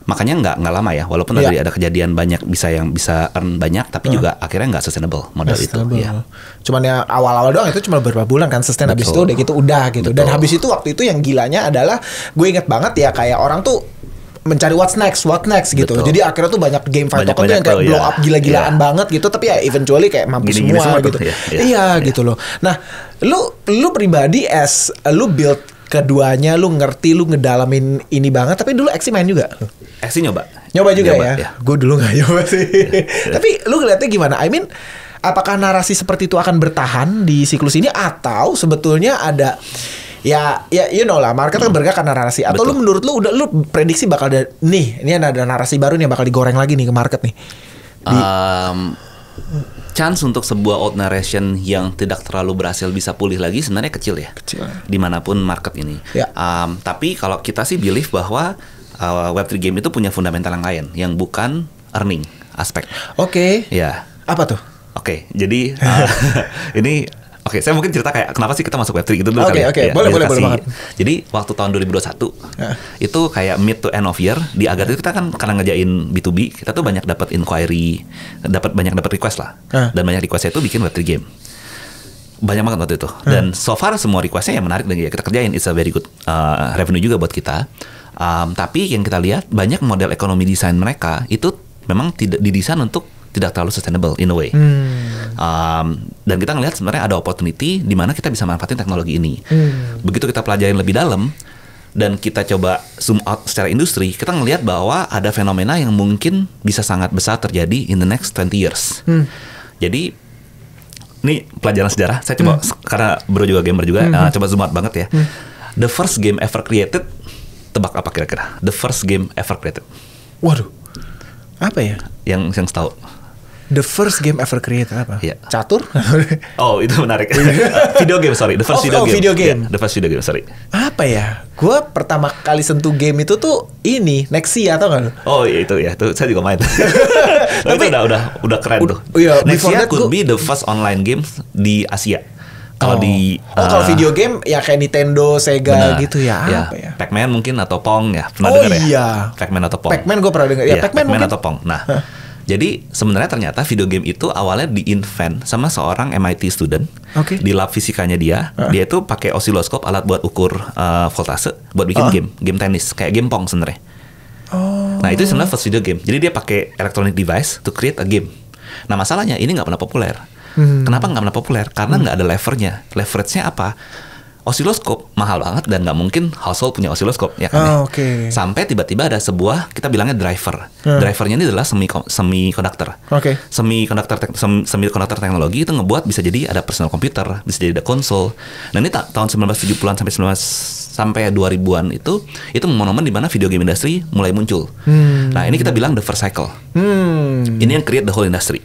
Makanya nggak lama ya, walaupun ada kejadian banyak yang bisa earn banyak, tapi juga akhirnya nggak sustainable model itu. Ya. Cuman ya awal-awal doang, itu cuma beberapa bulan kan sustain, habis itu udah gitu udah gitu. Dan habis itu waktu itu yang gilanya adalah gue inget banget ya, kayak orang tuh mencari what's next gitu. Jadi akhirnya tuh banyak game fight token tuh yang kayak blow up gila-gilaan banget gitu, tapi ya eventually kayak mampus semua gitu. Gitu loh. Nah, lu pribadi as lu build keduanya, lu ngerti, lu ngedalamin ini banget, tapi dulu Axie main juga? Axie nyoba juga ya? Gue dulu gak nyoba sih. Tapi lu ngeliatnya gimana? I mean, apakah narasi seperti itu akan bertahan di siklus ini, atau sebetulnya ada ya you know lah, market kan bergerak karena narasi, atau lu menurut lu prediksi bakal ada ini ada narasi baru nih yang bakal digoreng lagi nih ke market nih? Chance untuk sebuah old narration yang tidak terlalu berhasil bisa pulih lagi sebenarnya kecil ya. Dimanapun market ini. Tapi kalau kita sih believe bahwa Web3 game itu punya fundamental yang lain, yang bukan earning aspek. Ya. Apa tuh? Jadi ini saya mungkin cerita kayak kenapa sih kita masuk Web3 gitu dulu kali. Ya, boleh banget. Jadi waktu tahun 2021 itu kayak mid to end of year di Agar itu kita kan karena ngerjain B2B, kita tuh banyak dapat inquiry, banyak dapat request lah. Dan banyak requestnya itu bikin Web3 game. Banyak banget waktu itu. Dan so far semua requestnya yang menarik dan ya kita kerjain, it's a very good revenue juga buat kita. Tapi yang kita lihat banyak model ekonomi desain mereka itu memang tidak didesain untuk tidak terlalu sustainable in a way. Dan kita ngelihat sebenarnya ada opportunity di mana kita bisa manfaatin teknologi ini. Begitu kita pelajarin lebih dalam dan kita coba zoom out secara industri, kita ngelihat bahwa ada fenomena yang mungkin bisa sangat besar terjadi in the next 20 years. Jadi ini pelajaran sejarah. Saya coba karena bro juga gamer juga, coba zoom out banget ya. The first game ever created, tebak apa kira-kira? The first game ever created. Waduh, apa ya? Yang tahu. The first game ever created apa? Catur? Itu menarik. Video game, sorry. The first video game. The first video game, sorry. Apa ya? Gue pertama kali sentuh game itu tuh ini Nexia, atau nggak? Itu ya. Tuh saya juga main. Tapi itu udah keren tuh. Nexia could be the first online game di Asia. Kalau kalau video game ya kayak Nintendo, Sega gitu ya. Apa ya? Pac-Man mungkin atau Pong ya. Pernah dengar ya? Pac-Man atau Pong. Pac-Man gue pernah dengar. Pac-Man atau Pong. Nah, jadi sebenarnya ternyata video game itu awalnya di-invent sama seorang MIT student di lab fisikanya dia. Dia itu pakai osiloskop, alat buat ukur voltase, buat bikin game tenis, kayak game Pong sebenarnya. Nah, itu sebenarnya first video game. Jadi dia pakai electronic device to create a game. Nah, masalahnya ini nggak pernah populer. Kenapa nggak pernah populer? Karena nggak ada leverage-nya. Leverage-nya apa? Osiloskop mahal banget dan nggak mungkin household punya osiloskop ya kan? Sampai tiba-tiba ada sebuah, kita bilangnya driver. Drivernya ini adalah semiconductor. Semiconductor teknologi itu ngebuat bisa jadi ada personal computer, bisa jadi ada konsol. Nah, ini tahun 1970-an sampai 2000-an itu momen-momen di mana video game industry mulai muncul. Nah, ini kita bilang the first cycle. Ini yang create the whole industry.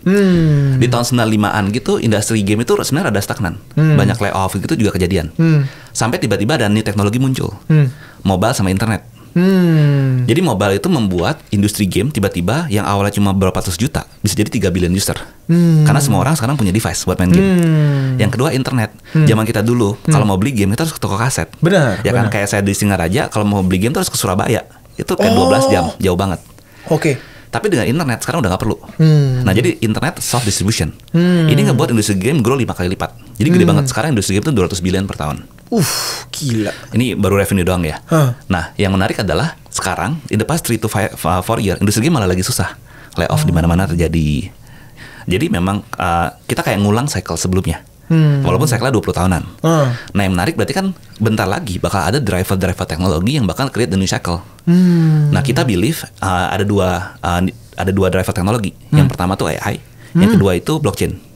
Di tahun 95-an gitu, industri game itu sebenarnya ada stagnan. Banyak layoff gitu juga kejadian. Sampai tiba-tiba ada nih teknologi muncul. Mobile sama internet. Jadi mobile itu membuat industri game tiba-tiba yang awalnya cuma berapa ratus juta bisa jadi 3 billion user. Karena semua orang sekarang punya device buat main game. Yang kedua internet. Zaman kita dulu kalau mau beli game kita harus ke toko kaset. Benar. Ya kan kayak saya di Singaraja kalau mau beli game terus ke Surabaya. Itu kayak 12 jam, jauh banget. Oke. Tapi dengan internet sekarang udah nggak perlu. Nah jadi internet soft distribution. Ini ngebuat industri game grow 5 kali lipat. Jadi gede banget. Sekarang industri game itu 200 billion per tahun. Gila. Ini baru revenue doang ya. Nah yang menarik adalah sekarang in the past 3 to 4 year industri game malah lagi susah. Layoff di mana-mana terjadi. Jadi memang kita kayak ngulang cycle sebelumnya. Walaupun cycle-nya 20 tahunan. Nah yang menarik berarti kan bentar lagi bakal ada driver teknologi yang bakal create the new cycle. Nah kita believe ada dua driver teknologi. Yang pertama tuh AI, yang kedua itu blockchain.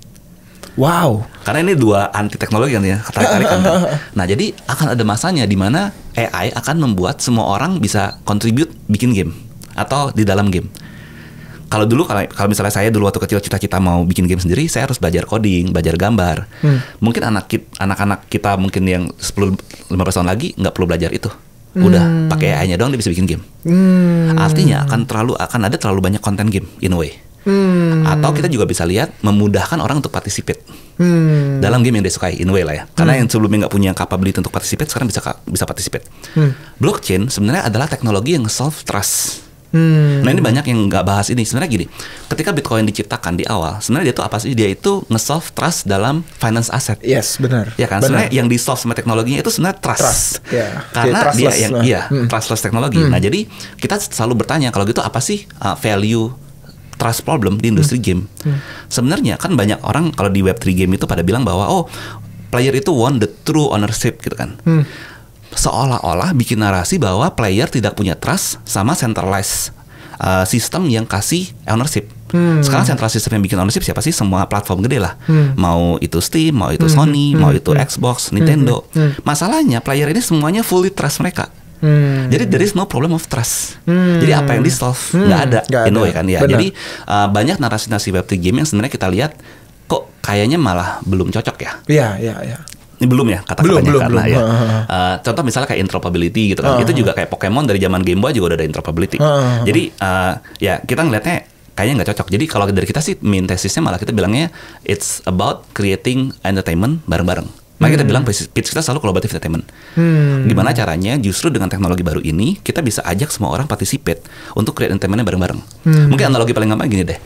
Wow. Karena ini dua anti teknologi kan ya, tarik-tarikan kan. Nah jadi akan ada masanya di mana AI akan membuat semua orang bisa contribute bikin game atau di dalam game. Kalau dulu kalau misalnya saya dulu waktu kecil cita-cita mau bikin game sendiri, saya harus belajar coding, belajar gambar. Mungkin anak-anak kita mungkin yang 10-15 tahun lagi nggak perlu belajar itu. Udah pakai AI-nya doang dia bisa bikin game. Artinya akan ada terlalu banyak konten game in a way. Atau kita juga bisa lihat memudahkan orang untuk participate dalam game yang dia sukai in a way lah ya. Karena yang sebelumnya nggak punya capability untuk participate sekarang bisa participate. Blockchain sebenarnya adalah teknologi yang solve trust. Nah ini banyak yang nggak bahas ini. Sebenarnya gini, ketika Bitcoin diciptakan di awal, sebenarnya dia tuh apa sih? Dia itu nge-solve trust dalam finance asset. Yes, benar. Ya kan, sebenarnya yang di-solve sama teknologinya itu sebenarnya trust. Yeah. Karena dia trustless teknologi. Nah jadi kita selalu bertanya kalau gitu apa sih value trust problem di industri game? Sebenarnya kan banyak orang kalau di Web3 game itu pada bilang bahwa player itu want the true ownership gitu kan. Seolah-olah bikin narasi bahwa player tidak punya trust sama centralized sistem yang kasih ownership. Sekarang central system yang bikin ownership siapa sih? Semua platform gede lah. Mau itu Steam, mau itu Sony, mau itu Xbox, Nintendo. Masalahnya player ini semuanya fully trust mereka. Jadi there is no problem of trust. Jadi apa yang di solve nggak ada, in a way kan ya. Benar. Jadi banyak narasi-narasi Web3 game yang sebenarnya kita lihat kok kayaknya malah belum cocok ya. Iya. Ini belum ya kata-katanya belum. karena ya. Contoh misalnya kayak interoperability gitu kan. Itu juga kayak Pokemon dari zaman Game Boy juga udah ada interoperability. Jadi ya kita ngelihatnya kayaknya nggak cocok. Jadi kalau dari kita sih main tesisnya malah kita bilangnya it's about creating entertainment bareng-bareng. Makanya kita bilang pitch kita selalu collaborative entertainment. Gimana caranya justru dengan teknologi baru ini kita bisa ajak semua orang participate untuk create entertainmentnya bareng-bareng. Mungkin analogi paling gampang gini deh.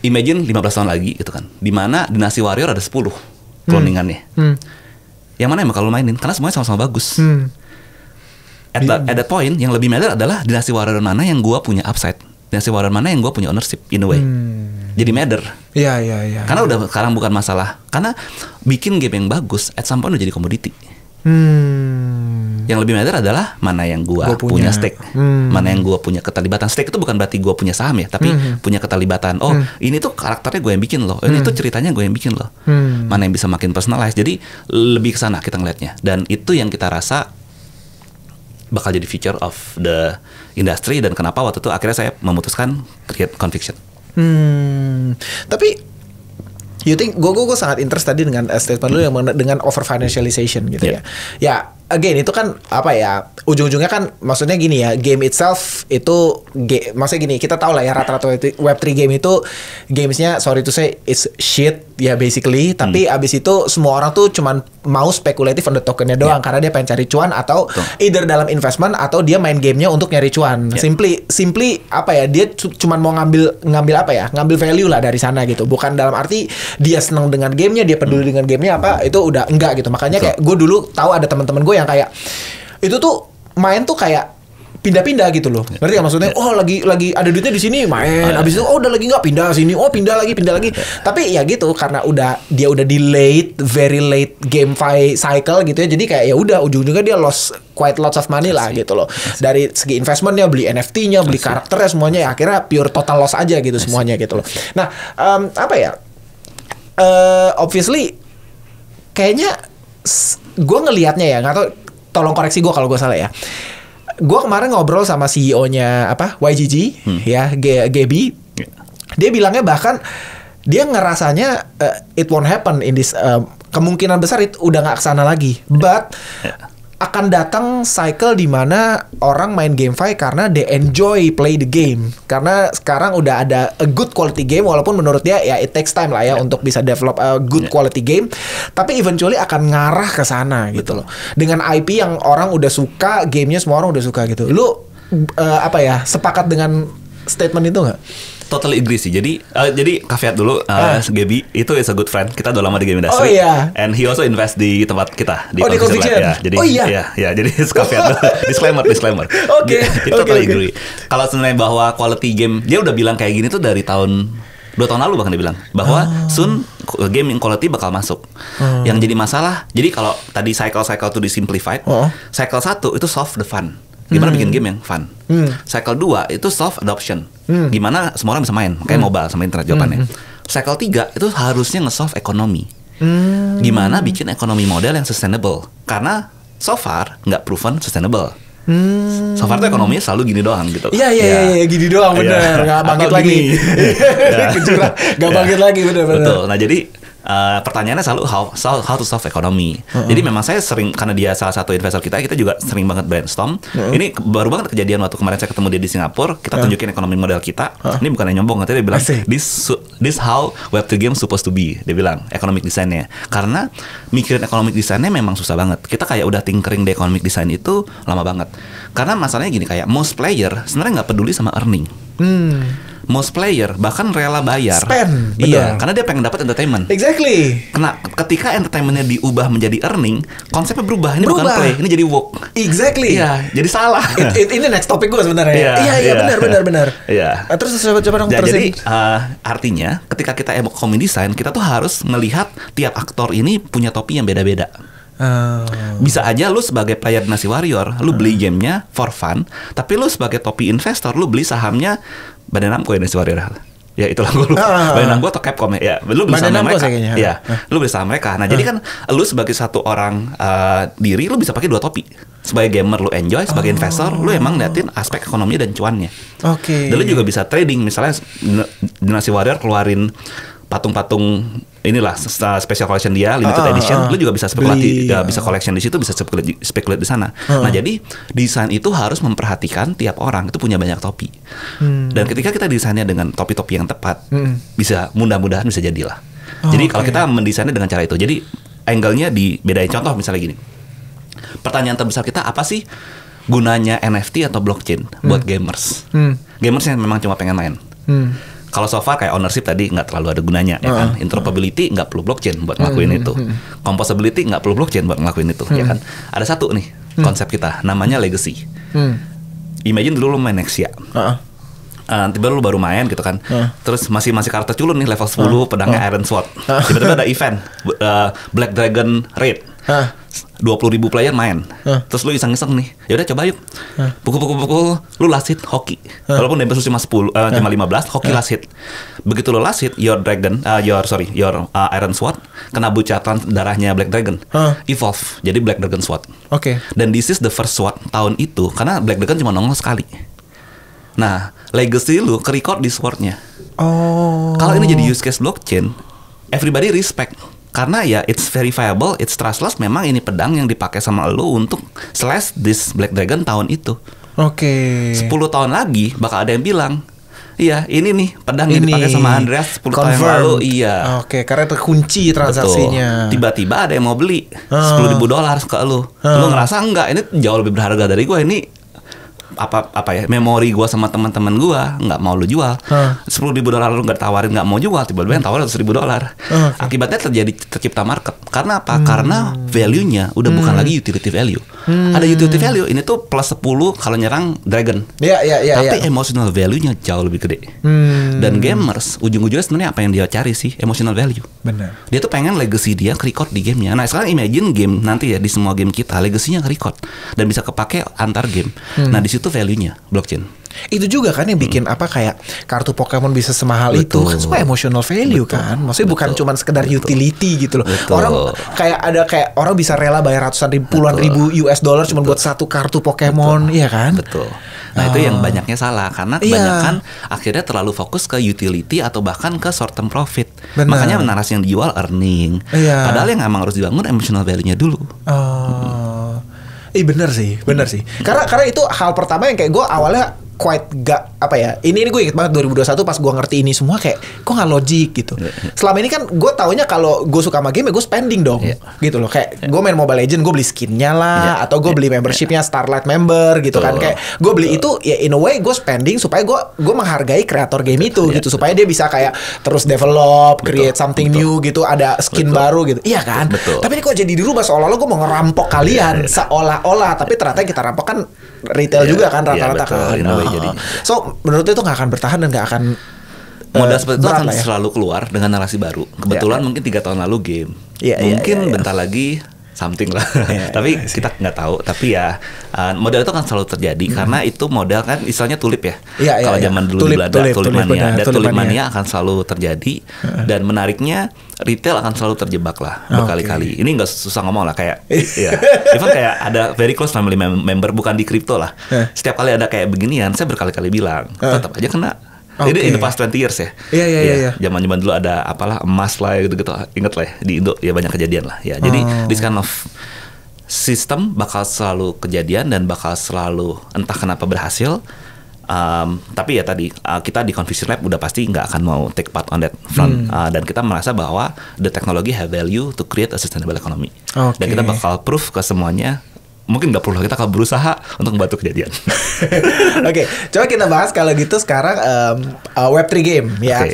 Imagine 15 tahun lagi gitu kan. Dimana Dynasty Warrior ada 10 cloningannya. Yang mana yang bakal lo mainin? Karena semuanya sama-sama bagus. At that point, yang lebih matter adalah Dynasty Warrior mana yang gue punya upside, Dynasty Warrior mana yang gue punya ownership in a way. Jadi matter. Iya. Karena udah sekarang bukan masalah. Karena bikin game yang bagus, at some point udah jadi komoditi. Yang lebih matter adalah mana yang gue punya stake, mana yang gue punya keterlibatan. Stake itu bukan berarti gue punya saham ya, tapi punya keterlibatan. Ini tuh karakternya gue yang bikin loh. Ini tuh ceritanya gue yang bikin loh. Mana yang bisa makin personalize. Jadi lebih kesana kita ngeliatnya. Dan itu yang kita rasa bakal jadi future of the industry. Dan kenapa waktu itu akhirnya saya memutuskan create Conviction. Tapi you think gue sangat interest tadi dengan statement lu yang dengan over financialization gitu ya. Ya again itu kan apa ya, ujung-ujungnya kan maksudnya gini ya, game itself itu maksudnya gini, kita tahu lah ya rata-rata Web3 game itu gamesnya sorry to say it's shit ya basically, tapi abis itu semua orang tuh cuman mau spekulatif on the tokennya doang karena dia pengen cari cuan atau either dalam investment atau dia main gamenya untuk nyari cuan. Simply apa ya, dia cuman mau ngambil apa ya, ngambil value lah dari sana gitu, bukan dalam arti dia seneng dengan gamenya, dia peduli dengan gamenya apa, itu udah enggak gitu. Makanya kayak gue dulu tahu ada teman-teman gue yang kayak itu tuh main tuh kayak pindah-pindah gitu loh. Ngerti gak maksudnya? Oh lagi ada duitnya di sini main. Abis itu udah lagi nggak pindah sini. Oh pindah lagi. Tapi ya gitu karena dia udah di very late GameFi cycle gitu ya. Jadi kayak ya udah ujung-ujungnya dia lost quite lots of money lah gitu loh. Dari segi investmentnya, beli NFT-nya, beli karakternya semuanya ya akhirnya pure total loss aja gitu semuanya gitu loh. Nah apa ya? Obviously kayaknya gue ngelihatnya ya, nggak tahu, tolong koreksi gue kalau gue salah ya. Gue kemarin ngobrol sama CEO-nya YGG ya, Gaby. Dia bilangnya bahkan dia ngerasanya it won't happen in this, kemungkinan besar itu udah nggak kesana lagi. But akan datang cycle di mana orang main GameFi karena they enjoy play the game. Karena sekarang udah ada a good quality game, walaupun menurut dia ya it takes time lah ya untuk bisa develop a good quality game. Tapi eventually akan ngarah ke sana gitu loh. Dengan IP yang orang udah suka, gamenya semua orang udah suka gitu. Lu sepakat dengan statement itu nggak? Totally agree sih. Jadi caveat dulu, Gaby itu is a good friend. Kita udah lama di game Oh industry. iya. And he also invest di tempat kita di Conviction Lab. Ya. Jadi jadi caveat disclaimer. Oke. Totally agree. Kalau sebenarnya bahwa quality game, dia udah bilang kayak gini tuh dari 2 tahun lalu bahkan dia bilang bahwa soon game quality bakal masuk. Yang jadi masalah, jadi kalau tadi cycle tuh disimplified, cycle 1 itu solve the fun. Gimana bikin game yang fun. Cycle 2 itu solve adoption. Gimana semua orang bisa main, kayak mobile sama internet jawabannya. Cycle 3 itu harusnya nge-solve ekonomi. Gimana bikin ekonomi model yang sustainable. Karena so far nggak proven sustainable. So far tuh ekonominya selalu gini doang gitu. Iya, gini doang bener. Nggak bangkit lagi. Nggak bangkit lagi bener. Betul. Nah jadi pertanyaannya selalu how to solve ekonomi. Jadi memang saya sering, karena dia salah satu investor kita juga sering banget brainstorm. Ini baru banget kejadian waktu kemarin saya ketemu dia di Singapura. Kita tunjukin ekonomi model kita. Ini bukan yang nyombong, nanti dia bilang this how Web3 game supposed to be. Dia bilang economic design-nya. Karena mikirin economic design-nya memang susah banget. Kita kayak udah tinkering di economic design itu lama banget. Karena masalahnya gini, kayak most player sebenarnya nggak peduli sama earning. Most player bahkan rela bayar. Spend, iya, karena dia pengen dapat entertainment. Exactly. Karena ketika entertainmentnya diubah menjadi earning, konsepnya berubah. Ini bukan play, ini jadi work. Exactly. Iya, jadi salah. Ini next topik gue sebenarnya. Iya, benar. Iya. Terus coba dong terusin. Jadi artinya ketika kita ekonomi design, kita tuh harus melihat tiap aktor ini punya topi yang beda-beda. Bisa aja lu sebagai player Dynasty Warrior, lu beli gamenya for fun, tapi lu sebagai topi investor, lu beli sahamnya Bandai Namco Dynasty Warrior. Ya itulah gue lupa. Bandai Namco atau Capcom ya. Lu beli saham mereka. Ya, lu beli saham mereka. Nah, jadi kan lu sebagai satu orang diri, lu bisa pakai 2 topi. Sebagai gamer lu enjoy, sebagai investor lu emang liatin aspek ekonomi dan cuannya. Oke. Dan lu juga bisa trading, misalnya Dynasty Warrior keluarin patung-patung inilah special collection dia, limited edition, lu juga bisa spekulasi, bisa collection di situ, bisa spekulasi di sana. Nah, jadi desain itu harus memperhatikan tiap orang itu punya banyak topi. Dan ketika kita desainnya dengan topi-topi yang tepat, bisa mudah-mudahan bisa jadilah. Jadi kalau kita mendesainnya dengan cara itu, jadi angle-nya dibedain. Contoh misalnya gini. Pertanyaan terbesar kita, apa sih gunanya NFT atau blockchain buat gamers? Gamers yang memang cuma pengen main. Kalau so far kayak ownership tadi nggak terlalu ada gunanya, ya kan? Interoperability nggak perlu blockchain buat ngelakuin itu. Composability nggak perlu blockchain buat ngelakuin itu, ya kan? Ada satu nih konsep kita, namanya legacy. Imagine dulu lu main Nexia. Tiba lu baru main gitu kan, terus masih karakter culun nih level 10, pedangnya Iron Sword. Tiba-tiba ada event Black Dragon Raid. 20.000 player main. Terus lu iseng-iseng nih, ya udah coba yuk. Pukul, lu last hit hoki. Walaupun damage cuma 15, hoki last hit. Begitu lu last hit, your Iron Sword kena bucatan darahnya Black Dragon. Evolve jadi Black Dragon Sword. Dan this is the first sword tahun itu, karena Black Dragon cuma nongol sekali. Nah, legacy lu ke-record di swordnya. Kalau ini jadi use case blockchain, everybody respect. Karena ya it's verifiable, it's trustless. Memang ini pedang yang dipakai sama lo untuk slash this Black Dragon tahun itu. 10 tahun lagi bakal ada yang bilang, iya ini nih pedang yang dipakai sama Andreas 10 tahun yang lalu. Iya. Karena terkunci transaksinya. Betul. Tiba-tiba ada yang mau beli $10,000 ke lo. Lo ngerasa enggak, ini jauh lebih berharga dari gue. Ini apa ya, memori gue sama teman-teman gue nggak mau lu jual. $10,000 lu nggak tawarin, nggak mau jual, tiba-tiba yang tawarin $100,000. Akibatnya tercipta market. Karena apa? Karena value-nya udah bukan lagi utility value. Ada utility value, ini tuh plus 10 kalau nyerang dragon. Tapi emotional value-nya jauh lebih gede. Dan gamers ujung-ujungnya sebenarnya apa yang dia cari sih? Emotional value. Benar. Dia tuh pengen legacy dia record di gamenya. Nah sekarang imagine game nanti ya, di semua game kita legacy-nya record dan bisa kepake antar game. Nah di situ value-nya blockchain. Itu juga kan yang bikin kayak kartu Pokemon bisa semahal itu kan, semua emotional value kan. Maksudnya bukan cuma sekedar utility gitu loh. Orang kayak orang bisa rela bayar ratusan ribu, puluhan ribu US dollar cuma buat satu kartu Pokemon, iya kan? Betul. Nah itu yang banyaknya salah, karena kebanyakan akhirnya terlalu fokus ke utility atau bahkan ke short term profit. Makanya narasi yang dijual earning. Padahal yang emang harus dibangun emotional value-nya dulu. Bener sih. Karena itu hal pertama yang kayak gue awalnya quite gak apa ya. Ini gue inget banget 2021 pas gue ngerti ini semua kayak kok nggak logik gitu. Selama ini kan gue taunya kalau gue suka sama game ya gue spending dong, gitu loh. Kayak gue main Mobile Legends gue beli skinnya lah, atau gue beli membershipnya Starlight member gitu kan. Kayak gue beli itu ya in a way gue spending supaya gue menghargai kreator game itu gitu, supaya dia bisa kayak terus develop, create something new gitu, ada skin baru gitu. Iya kan? Tapi ini kok jadi dirubah seolah-olah gue mau ngerampok kalian seolah-olah, tapi ternyata yang kita rampok kan retail juga kan rata-rata kan. So menurut itu nggak akan bertahan dan nggak akan modal seperti itu akan selalu keluar dengan narasi baru. Kebetulan mungkin 3 tahun lalu game, mungkin bentar lagi something lah. Tapi kita nggak tahu. Tapi ya modal itu akan selalu terjadi karena itu modal kan istilahnya tulip ya. Kalau zaman dulu di Belanda tulip mania, dan tulip mania akan selalu terjadi. Dan menariknya retail akan selalu terjebak lah berkali-kali. Ini nggak susah ngomong lah kayak, even kayak ada very close family member bukan di kripto lah. Setiap kali ada kayak beginian, saya berkali-kali bilang tetap aja kena. Jadi in the past 20 years ya. Iya. Zaman dulu ada apalah emas lah gitu-gitu. Ingat lah ya, di Indo ya banyak kejadian lah. Ya, jadi this kind of system bakal selalu kejadian dan bakal selalu entah kenapa berhasil. Tapi ya tadi kita di Confusion Lab udah pasti nggak akan mau take part on that front. Dan kita merasa bahwa the technology have value to create a sustainable economy. Dan kita bakal proof ke semuanya. Mungkin nggak perlu, kita akan berusaha untuk membantu kejadian. Oke, coba kita bahas kalau gitu sekarang Web3 game ya.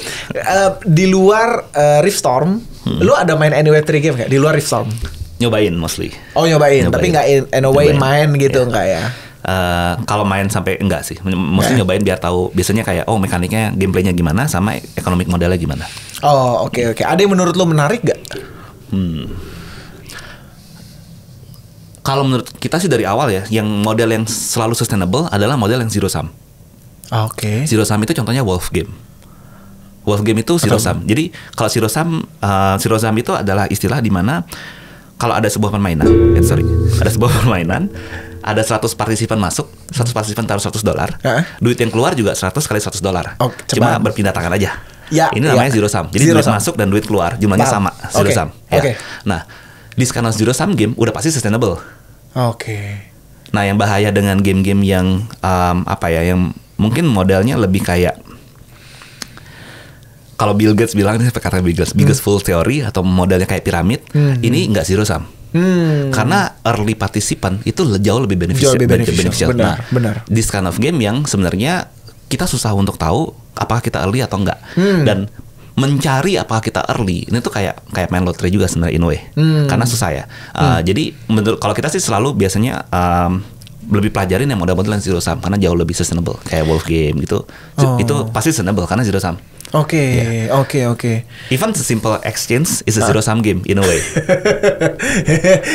Di luar Riftstorm, lu ada main any Web3 game nggak? Di luar Riftstorm? Nyobain mostly. Nyobain. Tapi nggak in a way main gitu nggak ya? Kalau main sampai enggak sih, mesti nyobain biar tahu biasanya kayak mekaniknya, gameplaynya gimana, sama economic modelnya gimana. Oke. Ada yang menurut lu menarik gak? Kalau menurut kita sih dari awal ya, yang model yang selalu sustainable adalah model yang zero sum. Zero sum itu contohnya Wolf Game. Wolf Game itu zero sum. Jadi kalau zero sum itu adalah istilah di mana kalau ada sebuah permainan, ada 100 partisipan masuk, 100 partisipan taruh $100, duit yang keluar juga 100 kali $100. Cuma berpindah tangan aja. Ini namanya zero sum. Jadi duit masuk dan duit keluar jumlahnya sama, zero sum. Nah, di skala zero sum game udah pasti sustainable. Nah, yang bahaya dengan game-game yang yang mungkin modelnya lebih kayak kalau Bill Gates bilang ini kata Biggest Fool Theory atau modelnya kayak piramid, ini nggak zero sum. Karena early participant itu jauh lebih beneficial. Benar. This kind of game yang sebenarnya kita susah untuk tahu apakah kita early atau enggak. Dan mencari apakah kita early ini tuh kayak main lotre juga sebenarnya in a way. Karena susah ya. Jadi menurut kalau kita sih selalu biasanya lebih pelajarin yang model-model yang zero sum karena jauh lebih sustainable kayak Wolf Game gitu. Itu pasti sustainable karena zero sum. Oke. Even simple exchange is a zero sum game in a way.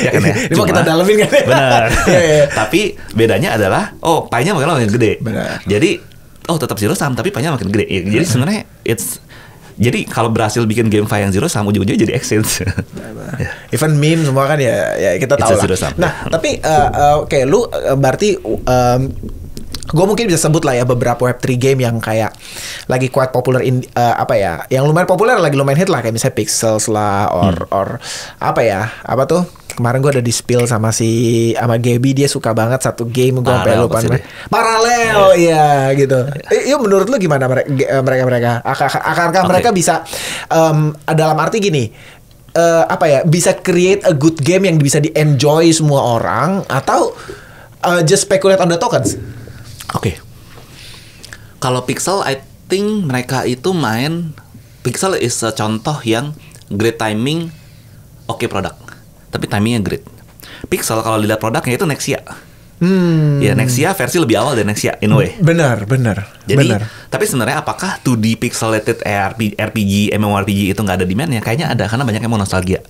Ya kan ya. Ini mau kita dalemin kan? Benar. Tapi bedanya adalah pie-nya makin gede. Benar. Jadi tetap zero sum tapi pie-nya makin gede. Jadi sebenarnya jadi kalau berhasil bikin game yang zero sum ujung-ujungnya jadi exchange. Even meme semua kan ya kita tahu lah. Nah, tapi lu berarti gue mungkin bisa sebut lah ya beberapa Web3 game yang kayak lagi quite popular yang lumayan populer, lagi lumayan hit lah, kayak misalnya Pixels lah or apa tuh kemarin gue ada di spill sama Gaby, dia suka banget satu game gue sampai lupa namanya Parallel gitu. Yuk menurut lu gimana mereka akankah mereka bisa dalam arti gini bisa create a good game yang bisa di enjoy semua orang atau just speculate on the tokens? Kalau Pixel, I think mereka itu Pixel is a contoh yang great timing, produk. Tapi timingnya great. Pixel kalau dilihat produknya itu Nexia. Ya Nexia versi lebih awal dari Nexia in a way. Benar. Jadi tapi sebenarnya apakah 2D pixelated RPG, MMORPG itu nggak ada demand-nya? Kayaknya ada karena banyak yang mau nostalgia.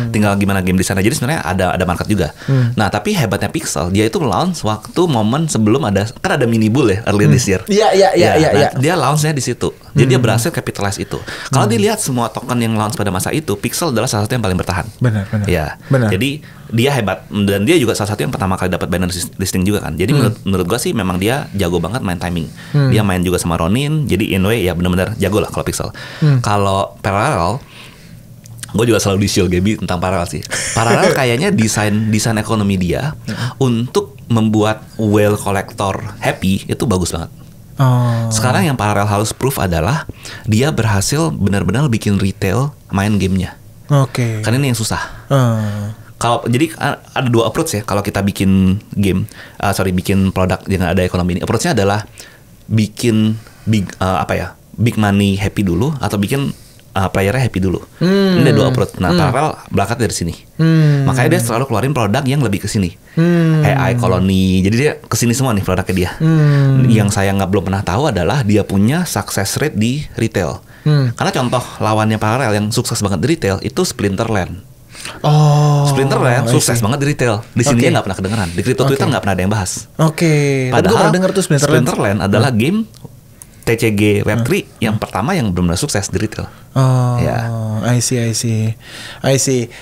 Tinggal gimana game di sana. Jadi sebenarnya ada market juga. Nah, tapi hebatnya Pixel, dia itu launch waktu momen sebelum ada mini bull ya early this year. Iya. Dia launch-nya di situ. Jadi dia berhasil capitalize itu. Kalau dilihat semua token yang launch pada masa itu, Pixel adalah salah satu yang paling bertahan. Benar. Ya. Benar. Jadi dia hebat dan dia juga salah satu yang pertama kali dapat Binance listing juga kan. Jadi menurut gua sih memang dia jago banget main timing. Dia main juga sama Ronin. Jadi in way ya benar-benar jago lah kalau Pixel. Kalau Parallel gue juga selalu di-shield Gaby tentang Parallel sih. Parallel kayaknya desain ekonomi dia untuk membuat whale collector happy itu bagus banget. Sekarang yang Parallel harus proof adalah dia berhasil benar-benar bikin retail main gamenya. Karena ini yang susah. Kalau jadi ada dua approach ya kalau kita bikin bikin produk yang ada ekonomi ini. Approach-nya adalah bikin big money happy dulu atau bikin playernya happy dulu. Ini ada dua approach. Nah, Parallel berangkat dari sini. Makanya dia selalu keluarin produk yang lebih ke sini. AI Colony. Jadi dia ke sini semua nih produknya dia. Yang saya belum pernah tahu adalah dia punya success rate di retail. Karena contoh lawannya Parallel yang sukses banget di retail itu Splinterland. Splinterland sukses banget di retail. Di sini dia nggak pernah kedengeran. Di crypto Twitter nggak pernah ada yang bahas. Padahal pernah denger tuh Splinterland adalah game TCG Web3 yang pertama yang benar-benar sukses di retail. I see.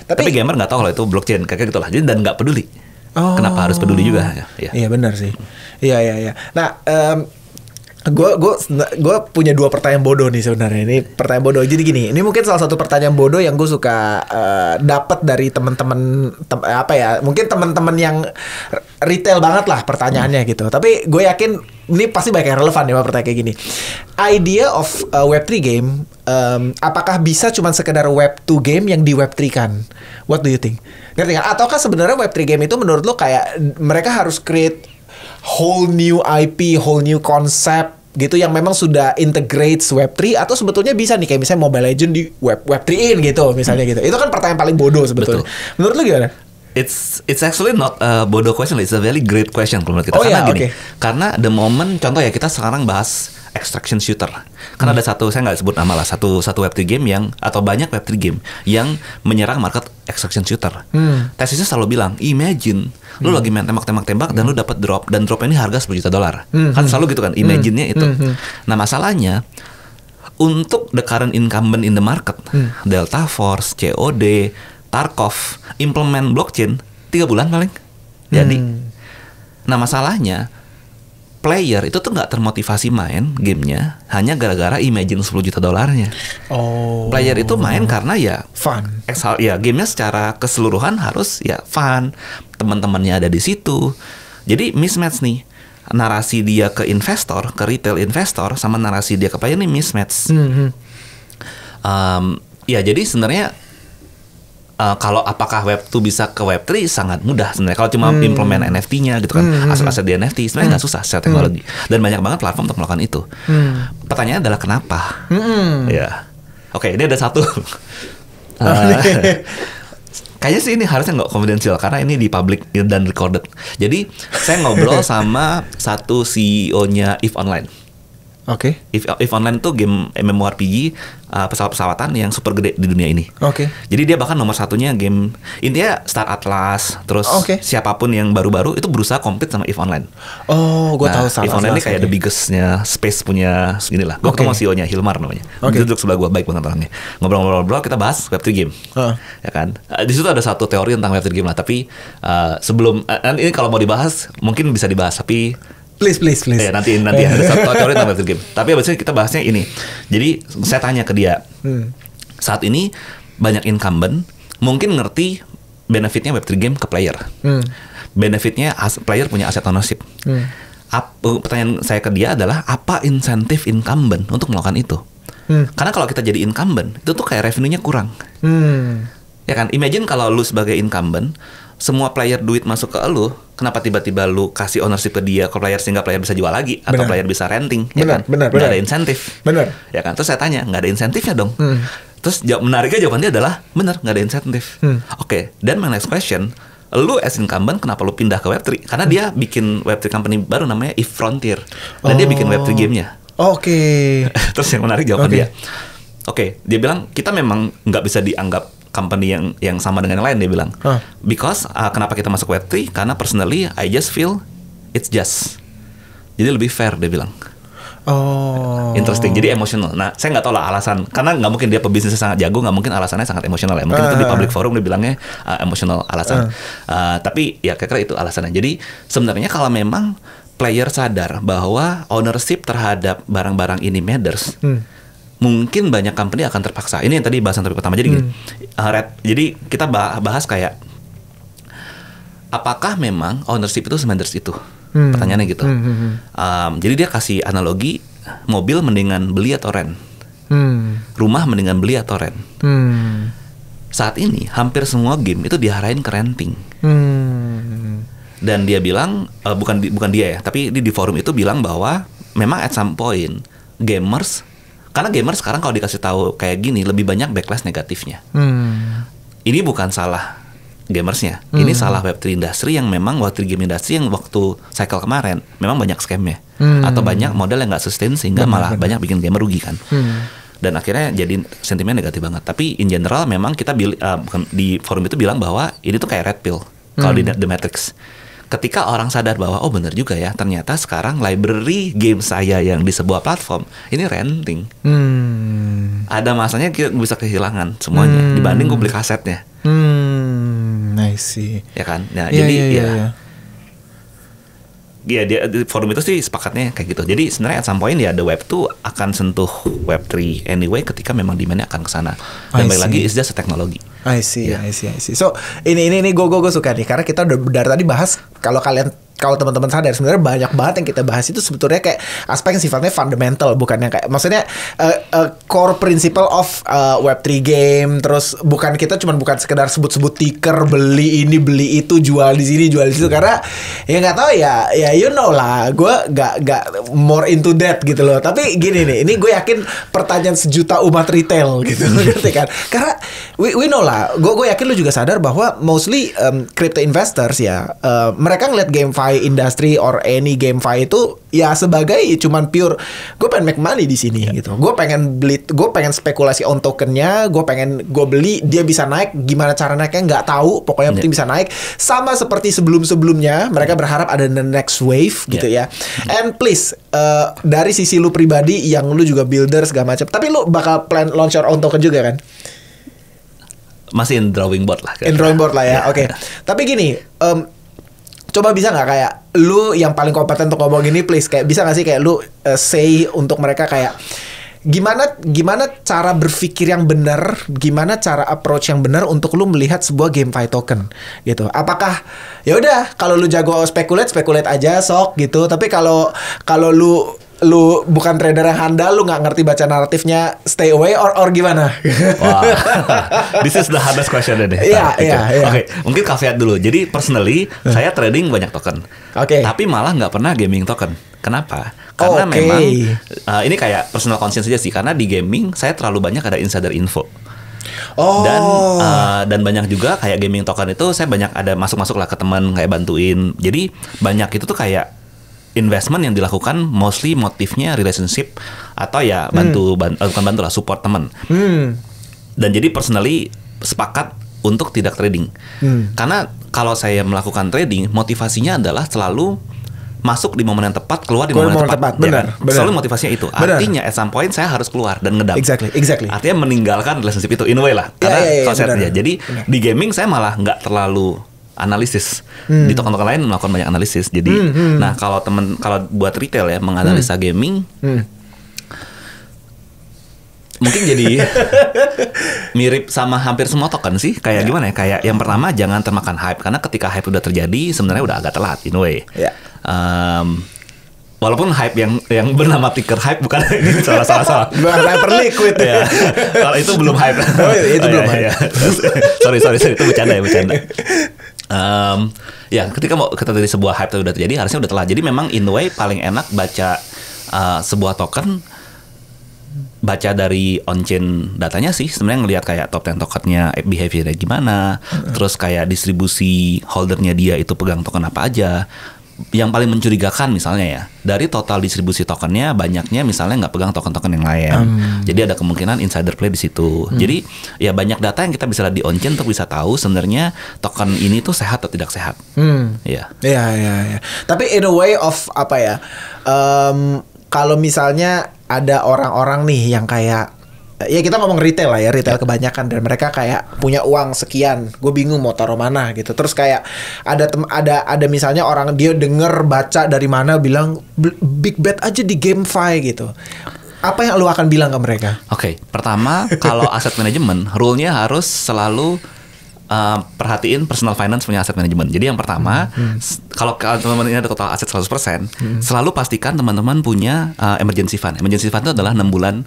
Tapi gamer nggak tahu kalau itu blockchain kayak gitu lah. Jadi dan nggak peduli. Kenapa harus peduli juga? Iya benar sih. Iya. Nah, gue punya dua pertanyaan bodoh nih sebenarnya. Ini pertanyaan bodoh. Jadi gini, ini mungkin salah satu pertanyaan bodoh yang gue suka dapat dari teman-teman mungkin teman-teman yang retail banget lah pertanyaannya gitu. Tapi gue yakin ini pasti banyak yang relevan ya pertanyaan kayak gini. Idea of Web3 game, apakah bisa cuma sekedar Web2 game yang di Web3 kan? What do you think? Ngerti kan? Ataukah sebenarnya Web3 game itu menurut lo kayak mereka harus create whole new IP, whole new concept gitu yang memang sudah integrates Web3, atau sebetulnya bisa nih kayak misalnya Mobile Legends di Web3-in gitu misalnya gitu. Itu kan pertanyaan paling bodoh sebetulnya. Betul. Menurut lu gimana? It's actually not a bodoh question, it's a very great question kalau menurut kita. Karena the moment, contoh ya, kita sekarang bahas extraction shooter. Karena ada satu, saya nggak sebut nama lah, satu Web3 game yang, atau banyak Web3 game yang menyerang market extraction shooter. Tesisnya selalu bilang, imagine lu lagi main tembak dan lu dapat drop, dan drop ini harga $10 juta. Kan selalu gitu kan, imagine-nya itu. Nah masalahnya, untuk the current incumbent in the market, Delta Force, COD, Tarkov, implement blockchain 3 bulan paling jadi. Nah masalahnya, player itu tuh nggak termotivasi main gamenya hanya gara-gara imagine $10 juta. Player itu main karena ya fun. Gamenya secara keseluruhan harus ya fun, teman-temannya ada di situ. Jadi mismatch nih, narasi dia ke investor, ke retail investor, sama narasi dia ke player ini mismatch. Jadi sebenarnya kalau apakah Web2 bisa ke Web3 sangat mudah sebenarnya. Kalau cuma implement NFT-nya gitu kan, aset-aset di NFT sebenarnya nggak susah secara teknologi. Dan banyak banget platform untuk melakukan itu. Pertanyaannya adalah kenapa? Oke, ini ada satu. Kayaknya sih ini harusnya nggak confidential karena ini di public dan recorded. Jadi saya ngobrol sama satu CEO-nya EVE Online. EVE Online tuh game MMORPG pesawat-pesawatan yang super gede di dunia ini. Jadi dia bahkan nomor satunya game, intinya Star Atlas, terus siapapun yang baru-baru itu berusaha compete sama EVE Online. Gue tahu Star Atlas. EVE Online ini kayak the biggest-nya space punya segini lah. Gue ketemu CEO-nya Hilmar namanya. Dia duduk sebelah gue, baik banget orangnya. Ngobrol-ngobrol kita bahas Web3 game. Ya kan? Di situ ada satu teori tentang Web3 game lah, tapi sebelum ini kalau mau dibahas mungkin bisa dibahas, tapi Please. Nanti ada satu teori tentang Web3 game. Tapi abisnya kita bahasnya ini. Jadi saya tanya ke dia, saat ini banyak incumbent mungkin ngerti benefitnya Web3 game ke player. Benefitnya player punya aset ownership. Pertanyaan saya ke dia adalah, apa insentif incumbent untuk melakukan itu? Karena kalau kita jadi incumbent, itu tuh kayak revenue-nya kurang. Ya kan? Imagine kalau lu sebagai incumbent, semua player duit masuk ke lu, kenapa tiba-tiba lu kasih ownership ke dia ke player sehingga player bisa jual lagi atau player bisa renting, ya kan? Nggak ada insentif. Ya kan? Terus saya tanya, nggak ada insentifnya dong? Terus menariknya jawaban dia adalah, benar, nggak ada insentif. Dan my next question, lu as incumbent kenapa lu pindah ke Web3? Karena dia bikin Web3 company baru namanya EVE Frontier, dan dia bikin Web3 gamenya. Terus yang menarik jawaban dia, dia bilang kita memang nggak bisa dianggap company yang sama dengan yang lain, dia bilang. Because kenapa kita masuk Web3? Karena personally I just feel it's just. Jadi lebih fair, dia bilang. Interesting. Jadi emosional. Nah, saya nggak tahu lah alasan. Karena nggak mungkin dia pebisnisnya sangat jago, nggak mungkin alasannya sangat emosional ya. Mungkin itu di public forum dia bilangnya emosional alasan. Tapi ya kira-kira itu alasannya. Jadi sebenarnya kalau memang player sadar bahwa ownership terhadap barang-barang ini matters, mungkin banyak company akan terpaksa. Ini yang tadi bahasan topik pertama. Jadi gini, jadi kita bahas kayak apakah memang ownership itu semanders itu? Pertanyaannya gitu. Jadi dia kasih analogi mobil mendingan beli atau rent, rumah mendingan beli atau rent. Saat ini hampir semua game itu diarahin ke renting. Dan dia bilang bukan dia ya, tapi di forum itu bilang bahwa memang at some point gamers, karena gamers sekarang kalau dikasih tahu kayak gini lebih banyak backlash negatifnya. Ini bukan salah gamersnya, ini salah Web3 industry yang memang Web3 game industry yang waktu cycle kemarin memang banyak scamnya atau banyak model yang nggak sustain sehingga malah banyak bikin gamer rugi kan. Dan akhirnya jadi sentimen negatif banget. Tapi in general memang kita di forum itu bilang bahwa ini tuh kayak red pill kalau di The Matrix. Ketika orang sadar bahwa oh benar juga ya, ternyata sekarang library game saya yang di sebuah platform ini renting. Ada masanya kita bisa kehilangan semuanya dibanding gue beli kasetnya. I see. Ya kan? Nah, jadi dia di forum itu sih sepakatnya kayak gitu. Jadi sebenarnya at some point ya the web 2 akan sentuh web 3 anyway ketika memang demand-nya akan ke sana. Dan balik lagi it's just a teknologi. I see. So ini gue suka nih karena kita udah dari tadi bahas kalau teman-teman sadar sebenarnya banyak banget yang kita bahas itu sebetulnya kayak aspek yang sifatnya fundamental, bukan yang kayak maksudnya core principle of Web3 game. Terus bukan sekedar sebut-sebut ticker, beli ini beli itu, jual di sini jual di situ, karena ya nggak tahu ya you know lah, gue nggak more into that gitu loh. Tapi gini nih, ini gue yakin pertanyaan sejuta umat retail gitu ngerti kan? Karena we know lah, gue yakin lu juga sadar bahwa mostly crypto investors ya mereka ngeliat GameFi industry or any GameFi itu ya sebagai cuman pure gue pengen make money di sini gitu. Gue pengen spekulasi on tokennya, gue beli dia bisa naik, gimana cara naiknya nggak tahu, pokoknya penting bisa naik. Sama seperti sebelumnya mereka berharap ada the next wave gitu ya. And please dari sisi lu pribadi yang lu juga builder segala macam, tapi lu bakal plan launch your own token juga kan? Masih in drawing board lah. In drawing board lah ya. Oke. Tapi gini, coba bisa nggak kayak lu yang paling kompeten untuk ngomong gini, please, kayak bisa nggak sih kayak lu say untuk mereka kayak gimana cara berpikir yang benar, gimana cara approach yang benar untuk lu melihat sebuah GameFi token gitu. Apakah ya udah kalau lu jago speculate aja sok gitu, tapi kalau lu bukan trader yang handal, lu nggak ngerti baca naratifnya, stay away or gimana? Wah, this is the hardest question deh. Iya. Oke, mungkin caveat dulu. Jadi personally, saya trading banyak token. Tapi malah nggak pernah gaming token. Kenapa? Karena memang ini kayak personal conscience aja sih. Karena di gaming saya terlalu banyak ada insider info. Dan banyak juga kayak gaming token itu saya banyak ada masuk lah ke teman kayak bantuin. Jadi banyak itu tuh kayak investment yang dilakukan mostly motifnya relationship atau ya bukan bantu lah, support teman. Dan jadi personally sepakat untuk tidak trading. Karena kalau saya melakukan trading, motivasinya adalah selalu masuk di momen yang tepat, keluar di momen yang tepat. Benar. Selalu motivasinya itu. Artinya at some point saya harus keluar dan ngedam. Exactly. Artinya meninggalkan relationship itu in a way lah. Karena konsepnya. Jadi di gaming saya malah nggak terlalu analisis. Di token-token lain melakukan banyak analisis. Jadi nah kalau buat retail ya menganalisa gaming mungkin jadi mirip sama hampir semua token sih. Kayak gimana ya? Kayak yang pertama jangan termakan hype, karena ketika hype udah terjadi sebenarnya udah agak telat in a way. Walaupun hype yang bernama ticker hype bukan ini salah. Hyper liquid ya. Kalau itu belum hype. Itu belum hype. Sorry itu bercanda. Ya ketika kita dari sebuah hype udah terjadi harusnya udah telat. Jadi memang in the way paling enak baca sebuah token, baca dari on-chain datanya sih. Sebenarnya ngelihat kayak top 10 tokennya behaviornya gimana, terus kayak distribusi holdernya dia itu pegang token apa aja. Yang paling mencurigakan misalnya ya, dari total distribusi tokennya banyaknya misalnya nggak pegang token-token yang lain. Jadi ada kemungkinan insider play di situ. Jadi ya banyak data yang kita bisa lihat di on-chain untuk bisa tahu sebenarnya token ini tuh sehat atau tidak sehat. Iya. Tapi in a way of apa ya? Kalau misalnya ada orang-orang nih yang kayak ya kita ngomong retail lah ya, retail kebanyakan, dan mereka kayak punya uang sekian, gue bingung mau taruh mana gitu. Terus kayak ada misalnya orang dia denger baca dari mana bilang big bet aja di GameFi gitu. Apa yang lu akan bilang ke mereka? Oke, pertama kalau aset manajemen, rule-nya harus selalu perhatiin personal finance punya aset manajemen. Jadi yang pertama, kalau teman-teman ini ada total aset 100%, selalu pastikan teman-teman punya emergency fund. Emergency fund itu adalah 6 bulan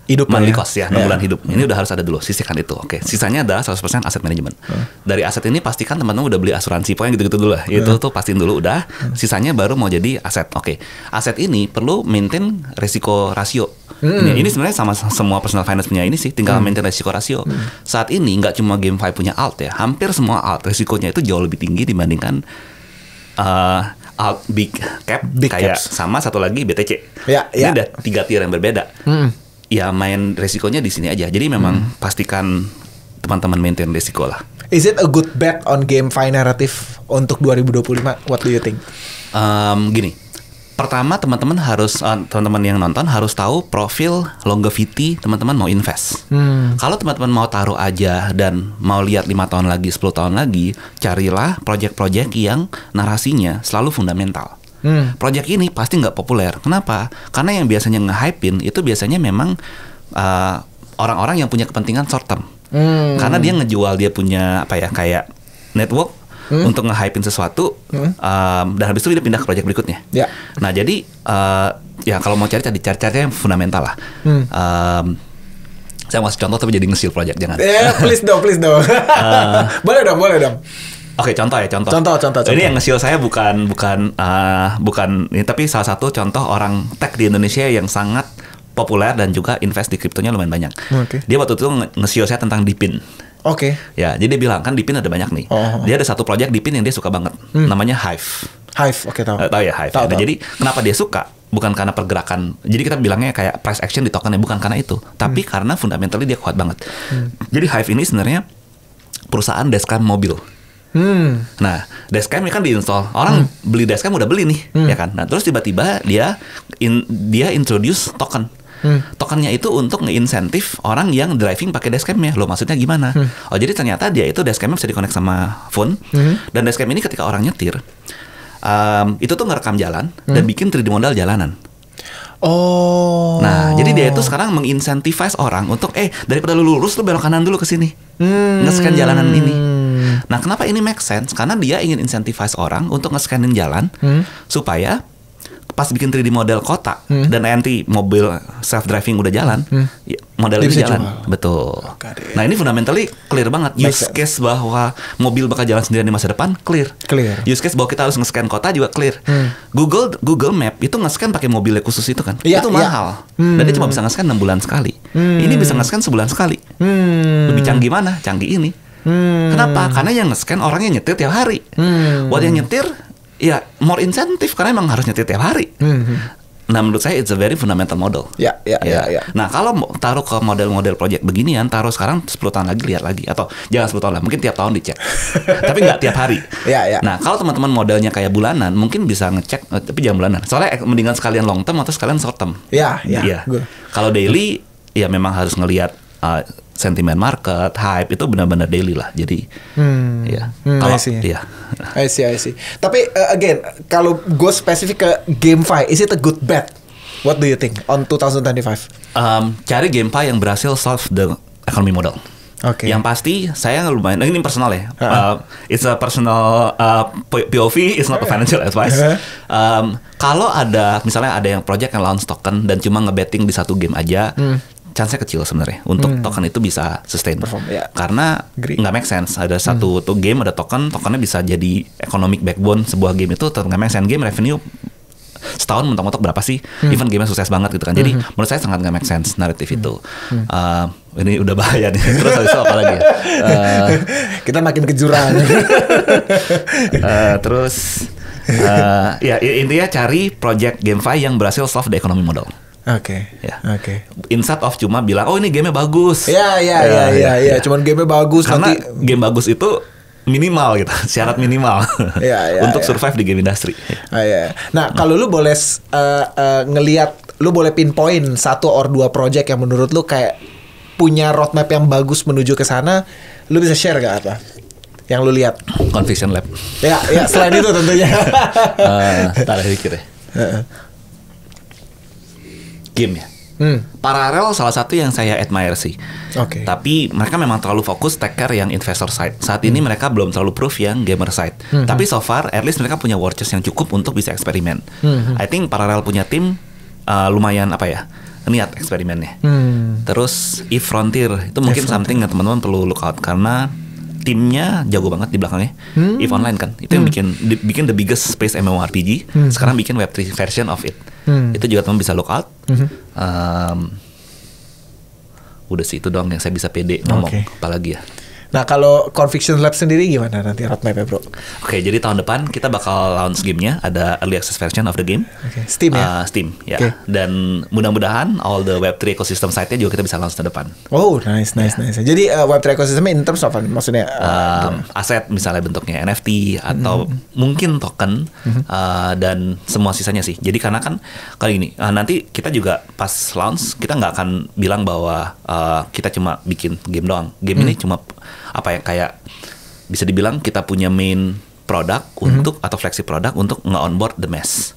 Hidup monthly cost ya, 6 bulan hidup. Ini udah harus ada dulu, sisihkan itu. Oke, sisanya adalah 100% aset manajemen. Dari aset ini pastikan teman-teman udah beli asuransi, pokoknya gitu-gitu dulu lah. Itu tuh pastiin dulu udah, sisanya baru mau jadi aset. Oke, aset ini perlu maintain resiko rasio. Ini sebenarnya sama semua personal finance punya ini sih, tinggal maintain resiko rasio. Saat ini nggak cuma GameFi punya alt ya, hampir semua alt resikonya itu jauh lebih tinggi dibandingkan alt big cap kayak caps. Sama satu lagi BTC. Ini ada 3 tier yang berbeda. Ya main resikonya di sini aja. Jadi memang pastikan teman-teman maintain resiko lah. Is it a good bet on GameFi narrative untuk 2025? What do you think? Gini, pertama teman-teman harus teman-teman yang nonton harus tahu profil longevity teman-teman mau invest. Kalau teman-teman mau taruh aja dan mau lihat 5 tahun lagi, 10 tahun lagi, carilah project-project yang narasinya selalu fundamental. Project ini pasti nggak populer. Kenapa? Karena yang biasanya nge-hypein itu biasanya memang orang-orang yang punya kepentingan short term. Karena dia ngejual dia punya apa ya kayak network untuk nge-hypein sesuatu, dan habis itu dia pindah ke project berikutnya. Nah jadi ya kalau mau cari yang fundamental lah. Saya mau kasih contoh tapi jadi nge-steal project, jangan. Please dong. Boleh dong. Oke, contoh. Ini yang nge-steal saya bukan ini, tapi salah satu contoh orang tech di Indonesia yang sangat populer dan juga invest di kriptonya lumayan banyak. Dia waktu itu nge-steal saya tentang Dipin. Ya, jadi dia bilang kan Dipin ada banyak nih. Dia ada satu project Dipin yang dia suka banget, namanya Hive. Tahu. Tahu ya Hive. Nah, jadi kenapa dia suka? Bukan karena pergerakan. Jadi kita bilangnya kayak price action di tokennya, bukan karena itu, tapi karena fundamentally dia kuat banget. Jadi Hive ini sebenarnya perusahaan dashcam mobil. Nah, dashcam ini kan diinstal. Orang beli dashcam udah beli nih, ya kan? Nah, terus tiba-tiba dia introduce token. Tokennya itu untuk nge-insentif orang yang driving pakai dashcamnya. Loh, maksudnya gimana? Oh, jadi ternyata dia itu dashcamnya bisa di-connect sama phone. Dan dashcam ini ketika orang nyetir, itu tuh ngerekam jalan dan bikin 3D model jalanan. Nah, jadi dia itu sekarang mengincentivize orang untuk daripada lu lurus lu belok kanan dulu ke sini. Nge-scan jalanan ini. Nah, kenapa ini make sense? Karena dia ingin incentivize orang untuk nge-scanin jalan supaya pas bikin 3D model kota dan nanti mobil self-driving udah jalan, model itu jalan. Betul. Nah, ini fundamentally clear banget. Use case bahwa mobil bakal jalan sendirian di masa depan, clear. Use case bahwa kita harus nge-scan kota juga clear. Google Map itu nge-scan pakai mobilnya khusus itu kan. Itu mahal. Dan dia cuma bisa nge-scan 6 bulan sekali. Ini bisa nge-scan sebulan sekali. Lebih canggih mana? Canggih ini. Kenapa? Karena yang nge-scan orang yang nyetir tiap hari. Buat yang nyetir, ya more insentif karena emang harus nyetir tiap hari. Nah, menurut saya it's a very fundamental model. Ya. Nah, kalau mau taruh ke model-model project beginian, taruh sekarang 10 tahun lagi lihat lagi, atau jangan 10 tahun lah, mungkin tiap tahun dicek. Tapi nggak tiap hari. Nah, kalau teman-teman modelnya kayak bulanan, mungkin bisa ngecek, tapi jangan bulanan. Soalnya mendingan sekalian long term atau sekalian short term. Kalau daily, ya memang harus ngelihat sentimen market, hype itu benar-benar daily lah. Jadi, kalau I see. Tapi again, kalau go spesifik ke GameFi, is it a good bet? What do you think on 2025? Cari GameFi yang berhasil solve the economy model. Yang pasti saya lumayan, ini personal ya. It's a personal POV, it's not a financial advice. Kalau ada misalnya ada yang project yang launch token dan cuma ngebetting di satu game aja, chance-nya kecil sebenarnya untuk token itu bisa sustain. Karena nggak make sense. Ada satu tuh game, ada tokennya bisa jadi economic backbone sebuah game itu tetap nggak make sense. Game revenue setahun mentok-mentok berapa sih? Even game-nya sukses banget gitu kan. Jadi menurut saya sangat nggak make sense naratif itu. Ini udah bahaya nih. Terus habis itu apa lagi ya? Kita makin ke jurang. Terus ya intinya cari project GameFi yang berhasil solve the economy model. Instead of cuma bilang, oh ini gamenya bagus. Cuman gamenya bagus. Karena game bagus itu minimal gitu, syarat minimal untuk survive di game industry. Nah, kalau lu boleh ngelihat, lu boleh pinpoint 1 or 2 project yang menurut lu kayak punya roadmap yang bagus menuju ke sana, lu bisa share gak apa yang lu lihat? Conviction Lab. Selain itu tentunya. Tak ada pikir ya. game ya. Parallel salah satu yang saya admire sih. Tapi mereka memang terlalu fokus take care yang investor side. Saat ini mereka belum terlalu proof yang gamer side. Tapi so far at least mereka punya war chest yang cukup untuk bisa eksperimen. I think Parallel punya tim lumayan niat eksperimennya. Terus Eve Frontier itu mungkin something yang teman-teman perlu look out karena timnya jago banget di belakangnya. Eve Online kan itu yang bikin the biggest space MMORPG. Sekarang bikin Web3 version of it. Itu juga teman bisa look out. Udah sih itu doang yang saya bisa pede ngomong. Apalagi ya. Nah kalau Conviction Lab sendiri gimana nanti roadmap-nya bro? Jadi tahun depan kita bakal launch gamenya. Ada early access version of the game. Steam ya? Steam ya. Dan mudah-mudahan all the Web3 ecosystem site-nya juga kita bisa launch tahun depan. Oh nice. Jadi Web3 ecosystem in terms of maksudnya? Aset misalnya bentuknya NFT atau mungkin token dan semua sisanya sih. Jadi karena kan kali ini nanti kita juga pas launch kita nggak akan bilang bahwa kita cuma bikin game doang. Game ini cuma kayak bisa dibilang kita punya main produk untuk atau flagship produk untuk nge-onboard the mass.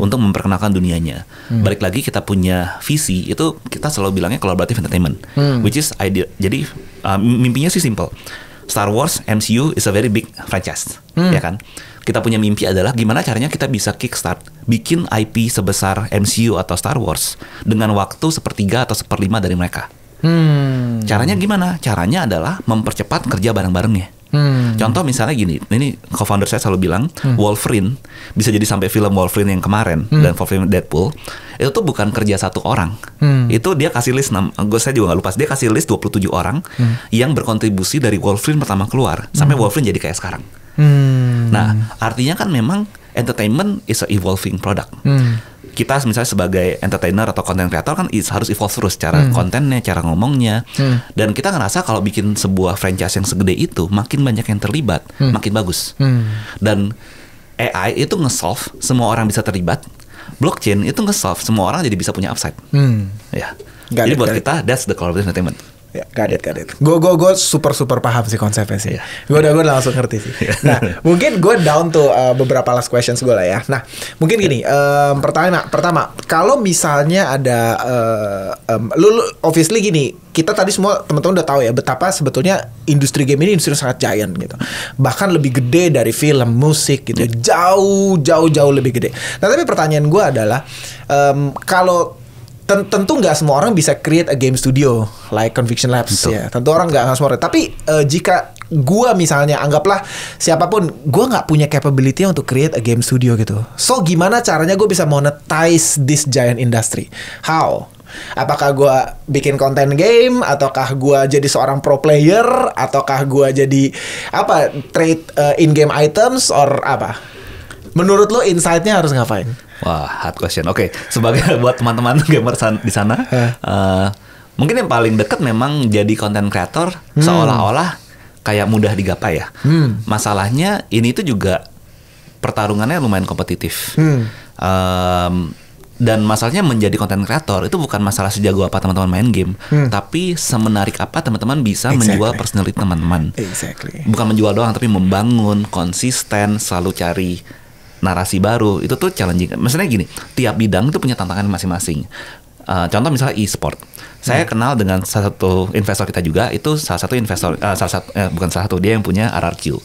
Untuk memperkenalkan dunianya. Balik lagi kita punya visi itu kita selalu bilangnya collaborative entertainment, which is idea. Jadi mimpinya sih simple. Star Wars MCU is a very big franchise, ya kan? Kita punya mimpi adalah gimana caranya kita bisa kickstart bikin IP sebesar MCU atau Star Wars dengan waktu 1/3 atau 1/5 dari mereka. Caranya gimana? Caranya adalah mempercepat kerja bareng-barengnya. Contoh misalnya gini, ini co-founder saya selalu bilang Wolverine bisa jadi sampai film Wolverine yang kemarin dan Wolverine Deadpool itu tuh bukan kerja satu orang. Itu dia kasih list, saya juga gak lupa, dia kasih list 27 orang yang berkontribusi dari Wolverine pertama keluar sampai Wolverine jadi kayak sekarang. Nah artinya kan memang entertainment is a evolving product. Kita misalnya sebagai entertainer atau content creator kan harus evolve terus cara kontennya, cara ngomongnya. Dan kita ngerasa kalau bikin sebuah franchise yang segede itu, makin banyak yang terlibat, makin bagus. Dan AI itu nge-solve, semua orang bisa terlibat. Blockchain itu nge-solve, semua orang jadi bisa punya upside. Ya. Jadi buat kita, that's the collaborative entertainment. Ya, got it. Gue super paham sih konsepnya sih. Gue udah langsung ngerti sih. Nah, mungkin gue down to beberapa last questions gue lah ya. Nah, mungkin gini, pertama, kalau misalnya ada, lu obviously gini, kita tadi semua teman-teman udah tahu ya betapa sebetulnya industri game ini industri sangat giant gitu. Bahkan lebih gede dari film, musik gitu. Jauh lebih gede. Nah, tapi pertanyaan gue adalah, kalau tentu nggak semua orang bisa create a game studio like Conviction Labs. Betul. Ya. Tentu orang nggak semua orang. Tapi jika gue misalnya anggaplah siapapun, gue nggak punya capability untuk create a game studio gitu. So gimana caranya gue bisa monetize this giant industry? How? Apakah gue bikin konten game, ataukah gue jadi seorang pro player, ataukah gue jadi trade in-game items or apa? Menurut lo insight-nya harus ngapain? Wah, hard question. Oke, sebagai buat teman-teman gamer di sana, mungkin yang paling dekat memang jadi content creator seolah-olah kayak mudah digapai ya. Masalahnya ini tuh juga pertarungannya lumayan kompetitif. Dan masalahnya menjadi content creator itu bukan masalah sejago apa teman-teman main game, tapi semenarik apa teman-teman bisa menjual personality teman-teman. Bukan menjual doang, tapi membangun, konsisten, selalu cari narasi baru. Itu tuh challenging. Maksudnya gini, tiap bidang itu punya tantangan masing-masing. Contoh misalnya e-sport. Saya kenal dengan salah satu investor kita juga. Itu salah satu investor, dia yang punya RRQ.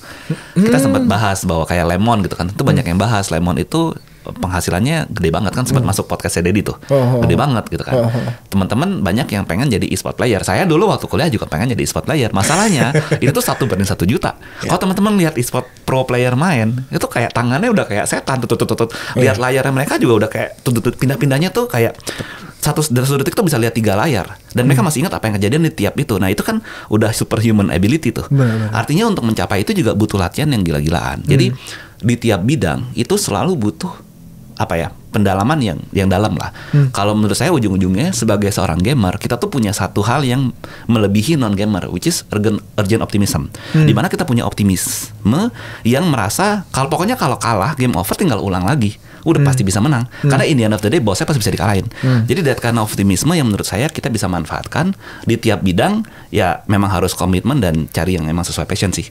Kita sempat bahas bahwa kayak Lemon gitu kan. Itu banyak yang bahas. Lemon itu penghasilannya gede banget kan, sempat masuk podcastnya Deddy tuh, gede banget gitu kan. Teman-teman banyak yang pengen jadi e-sport player. Saya dulu waktu kuliah juga pengen jadi e-sport player. Masalahnya itu tuh 1/1 juta. Kalau teman-teman lihat e-sport pro player main, itu kayak tangannya udah kayak setan, lihat layarnya mereka juga udah kayak pindah-pindahnya tuh kayak satu detik tuh bisa lihat 3 layar. Dan mereka masih ingat apa yang kejadian di tiap itu. Nah itu kan udah superhuman ability tuh. Artinya untuk mencapai itu juga butuh latihan yang gila-gilaan. Jadi di tiap bidang itu selalu butuh pendalaman yang dalam lah. Kalau menurut saya ujung-ujungnya sebagai seorang gamer, kita tuh punya satu hal yang melebihi non gamer, which is urgent optimism. Dimana kita punya optimisme yang merasa kalau kalah game over tinggal ulang lagi. Udah pasti bisa menang. Karena in the end of the day bosnya pasti bisa dikalahin. Jadi that kind of optimisme yang menurut saya kita bisa manfaatkan di tiap bidang. Ya memang harus komitmen dan cari yang memang sesuai passion sih.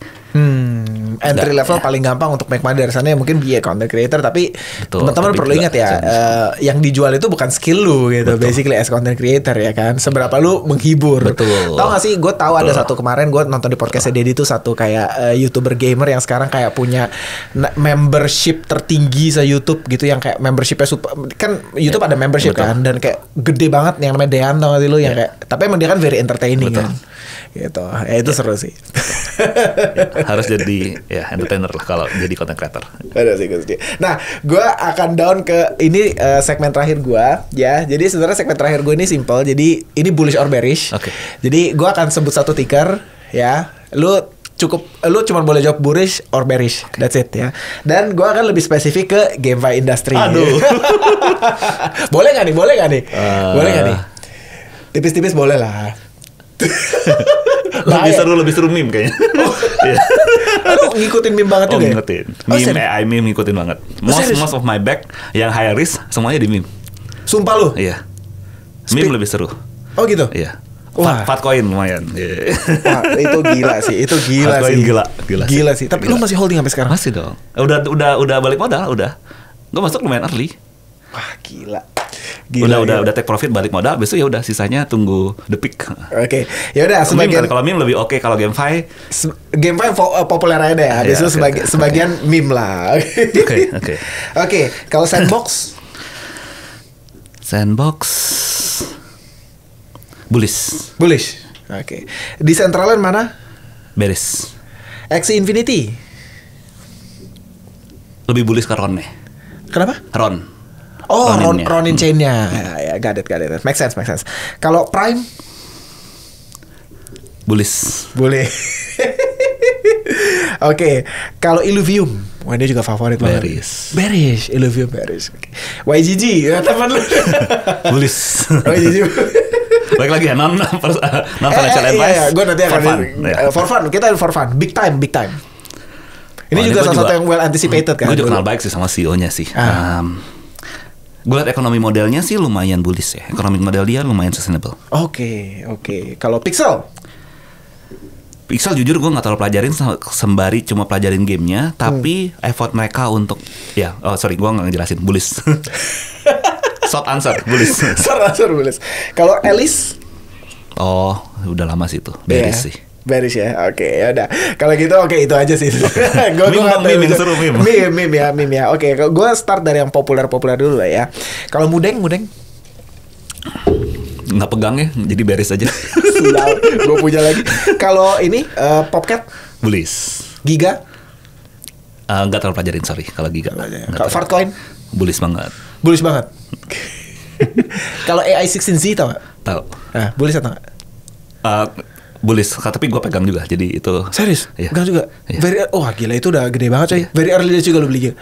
Entry level paling gampang untuk make money dari sana ya mungkin content creator. Tapi teman-teman perlu ingat ya, yang dijual itu bukan skill lu gitu. Betul. Basically as content creator ya kan. Seberapa lu menghibur. Betul. Tahu gak sih, gue tahu ada satu kemarin gue nonton di podcastnya Deddy tuh satu kayak YouTuber gamer yang sekarang kayak punya membership tertinggi se YouTube gitu, yang kayak membershipnya kan YouTube ada membership kan, dan kayak gede banget yang namanya Dean, tau gak sih lu, yang kayak tapi emang dia kan very entertaining kan gitu. Itu seru sih. Harus jadi entertainer lah kalau jadi content creator. Ada sih. Nah, gue akan down ke ini segmen terakhir gue ya. Jadi sebenarnya segmen terakhir gue ini simple. Jadi ini bullish or bearish. Jadi gue akan sebut satu ticker ya. Lu cuma boleh jawab bullish or bearish. That's it ya. Dan gue akan lebih spesifik ke GameFi industry. Aduh. Boleh gak nih? Boleh gak nih? Tipis-tipis boleh lah. lebih seru meme kayaknya. Lu ngikutin meme banget juga. Ngikutin. Meme, AI meme ngikutin banget. Most of my back yang high risk semuanya di meme. Sumpah lu? Iya. Meme lebih seru. Oh gitu? Iya. Fatcoin lumayan. Wah, itu gila sih. Itu gila sih. Gila sih. Tapi lu masih holding sampai sekarang? Masih dong. Udah balik modal, udah. Gue masuk lumayan early. Wah, gila. Udah take profit, balik modal, besok ya udah sisanya tunggu the peak. Oke. Ya udah, sebagian kalau meme lebih oke, kalau GameFi populer aja deh. Habis itu sebagian meme lah. Oke, kalau sandbox bullish. Oke. Decentraland mana? Bearish. Axie Infinity lebih bullish ke Ron nih. Kenapa? Ron. Ronin chain-nya. Ya, got it. Make sense. Kalau Prime? Bullish. Oke. Kalau Illuvium? Wah, dia juga favorit banget. Bearish. Illuvium bearish. Okay. YGG, ya teman lu. Bullish. YGG. Baik lagi ya, non financial advice. Iya, gue nanti akan for fun. Kita for fun. Big time. Ini juga salah satu yang well anticipated kan. Gue juga kenal baik sih sama CEO-nya sih. Gue liat ekonomi modelnya sih lumayan bullish ya. Ekonomi model dia lumayan sustainable. Oke. Kalau Pixel jujur gue gak terlalu pelajarin, sembari cuma pelajarin gamenya. Tapi effort mereka untuk gue gak ngejelasin. Bullish. Short answer bullish. Kalau Alice? Udah lama sih itu. Bearish sih. Bearish ya, oke, ya udah. Kalau gitu, itu aja sih. Meme yang seru, meme ya. Oke, gue start dari yang populer dulu lah ya. Kalau mudeng, nggak pegang ya, jadi bearish aja. Sial, gue punya lagi. Kalau ini Popcat, bullish. Giga, nggak terlalu pelajarin, sorry. Kalau Giga, kalau Fartcoin, bullish banget. Kalau AI16Z tau nggak? Tahu. Bullish atau nggak? Bullish, tapi gue pegang juga, jadi itu. Serius? Iya. Pegang juga? Iya. Gila, itu udah gede banget coy. Very early dia juga lu beli.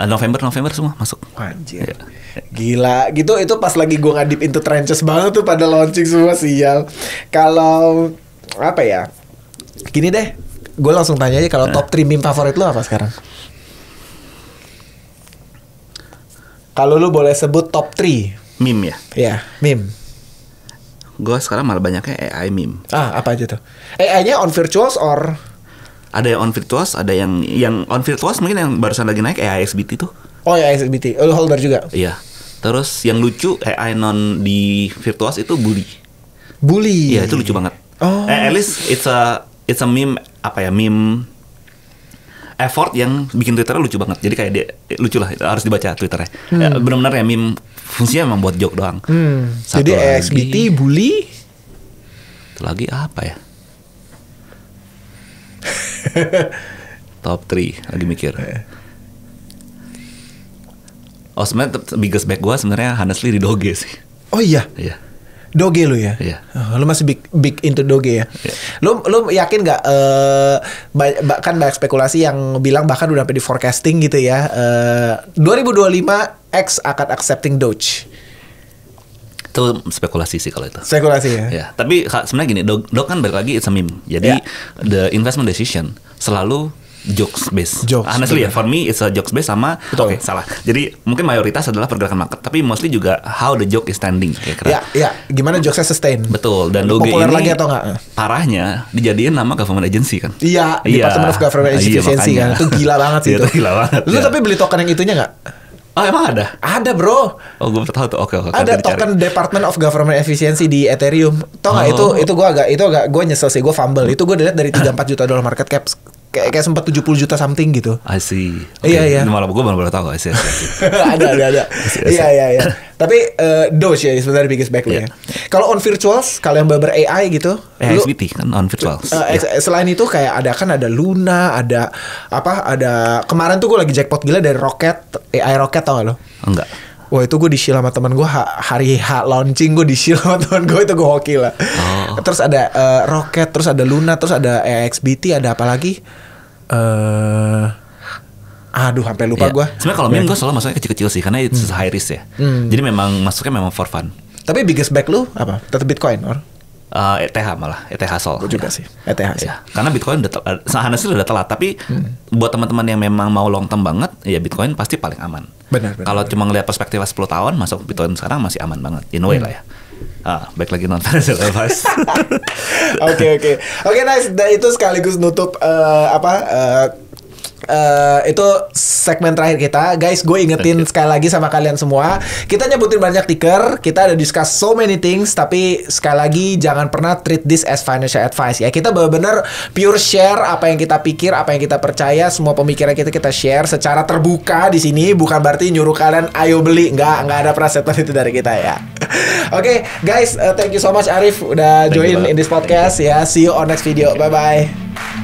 November semua masuk. Anjir. Iya. Gila, gitu itu pas lagi gue ngadip into trenches banget tuh pada launching semua, sial. Kalau apa ya? Gini deh, gue langsung tanya aja, kalau top 3 meme favorit lu apa sekarang? Kalau lu boleh sebut top 3 meme ya? Iya, meme. Gue sekarang malah banyaknya AI meme. Apa aja tuh? AI-nya on virtuals or? Ada yang on virtuals, ada yang on virtuals mungkin yang barusan lagi naik AI XBT tuh. AI XBT, lu holder juga? Iya. Terus yang lucu AI non di virtuals itu bully. Iya, itu lucu banget. At least it's a meme, meme effort yang bikin Twitternya lucu banget. Jadi kayak dia lucu lah, harus dibaca Twitternya. Benar-benar ya meme fungsinya memang buat joke doang. Jadi XBT, bully. Itu lagi apa ya? Top 3 lagi mikir. Sebenarnya biggest back gue sebenarnya honestly di Doge sih. Oh iya. Iya. Doge lu ya? Iya. Lu masih big into Doge ya? Iya. Lu yakin nggak? Kan banyak spekulasi yang bilang bahkan udah sampai di forecasting gitu ya. 2025 X akan accepting Doge. Itu spekulasi sih kalau itu. Spekulasi ya. Ya, tapi sebenarnya gini, Doge kan balik lagi it's a meme. Jadi the investment decision selalu jokes based. Honestly ya, for me it's a jokes based sama salah. Jadi mungkin mayoritas adalah pergerakan market, tapi mostly juga how the joke is standing. Ya, gimana jokesnya sustain. Betul, dan Doge populer ini lagi atau enggak? Parahnya dijadiin nama government agency kan. Iya, Department of Government Efficiency kan. Itu gila banget sih itu. Gila banget. Lu tapi beli token yang itunya enggak? Oh emang ada? Ada bro. Oh gue baru tahu tuh. Oke. Ada token Department of Government Efficiency di Ethereum. Tau nggak itu gue nyesel sih, gue fumble. Itu gue dilihat dari 3-4 juta dolar market cap. Kayak sempat 70 juta something gitu. I see. Iya. Ini malah gue baru tahu. I see. Ada. Iya. Tapi Doge ya sebenarnya biggest back lu ya. Kalau on virtuals, kalau yang beber AI gitu, XBT kan on virtuals. Selain itu kayak ada Luna, ada kemarin tuh gue lagi jackpot gila dari Rocket, AI Rocket, tau gak lo? Enggak. Wah itu gue di-shield sama teman gue hari launching, gue di-shield sama teman gue, itu gue hoki lah. Terus ada Rocket, terus ada Luna, terus ada XBT, ada apa lagi? Aduh sampai lupa gue. Sebenarnya kalau meme gue selalu masuknya kecil-kecil sih, karena it's high risk ya. Jadi memang masuknya memang for fun. Tapi biggest back lu apa? Tetap Bitcoin or? ETH malah, ETH Sol. Gue juga sih, ETH sih. Ya, karena Bitcoin udah telat. Tapi buat teman-teman yang memang mau long term banget, ya Bitcoin pasti paling aman. Benar. Kalau cuma ngeliat perspektif 10 tahun, masuk Bitcoin sekarang masih aman banget. In a way lah ya. Baik lagi non financial advice. Oke, nice. Dan itu sekaligus nutup itu segmen terakhir kita. Guys, gue ingetin sekali lagi sama kalian semua, kita nyebutin banyak ticker, kita ada discuss so many things, tapi sekali lagi jangan pernah treat this as financial advice ya. Kita benar-benar pure share apa yang kita pikir, apa yang kita percaya, semua pemikiran kita share secara terbuka di sini, bukan berarti nyuruh kalian ayo beli, nggak ada prasetan itu dari kita ya. Oke, guys, thank you so much Arif udah join in this podcast ya. See you on next video. Bye bye.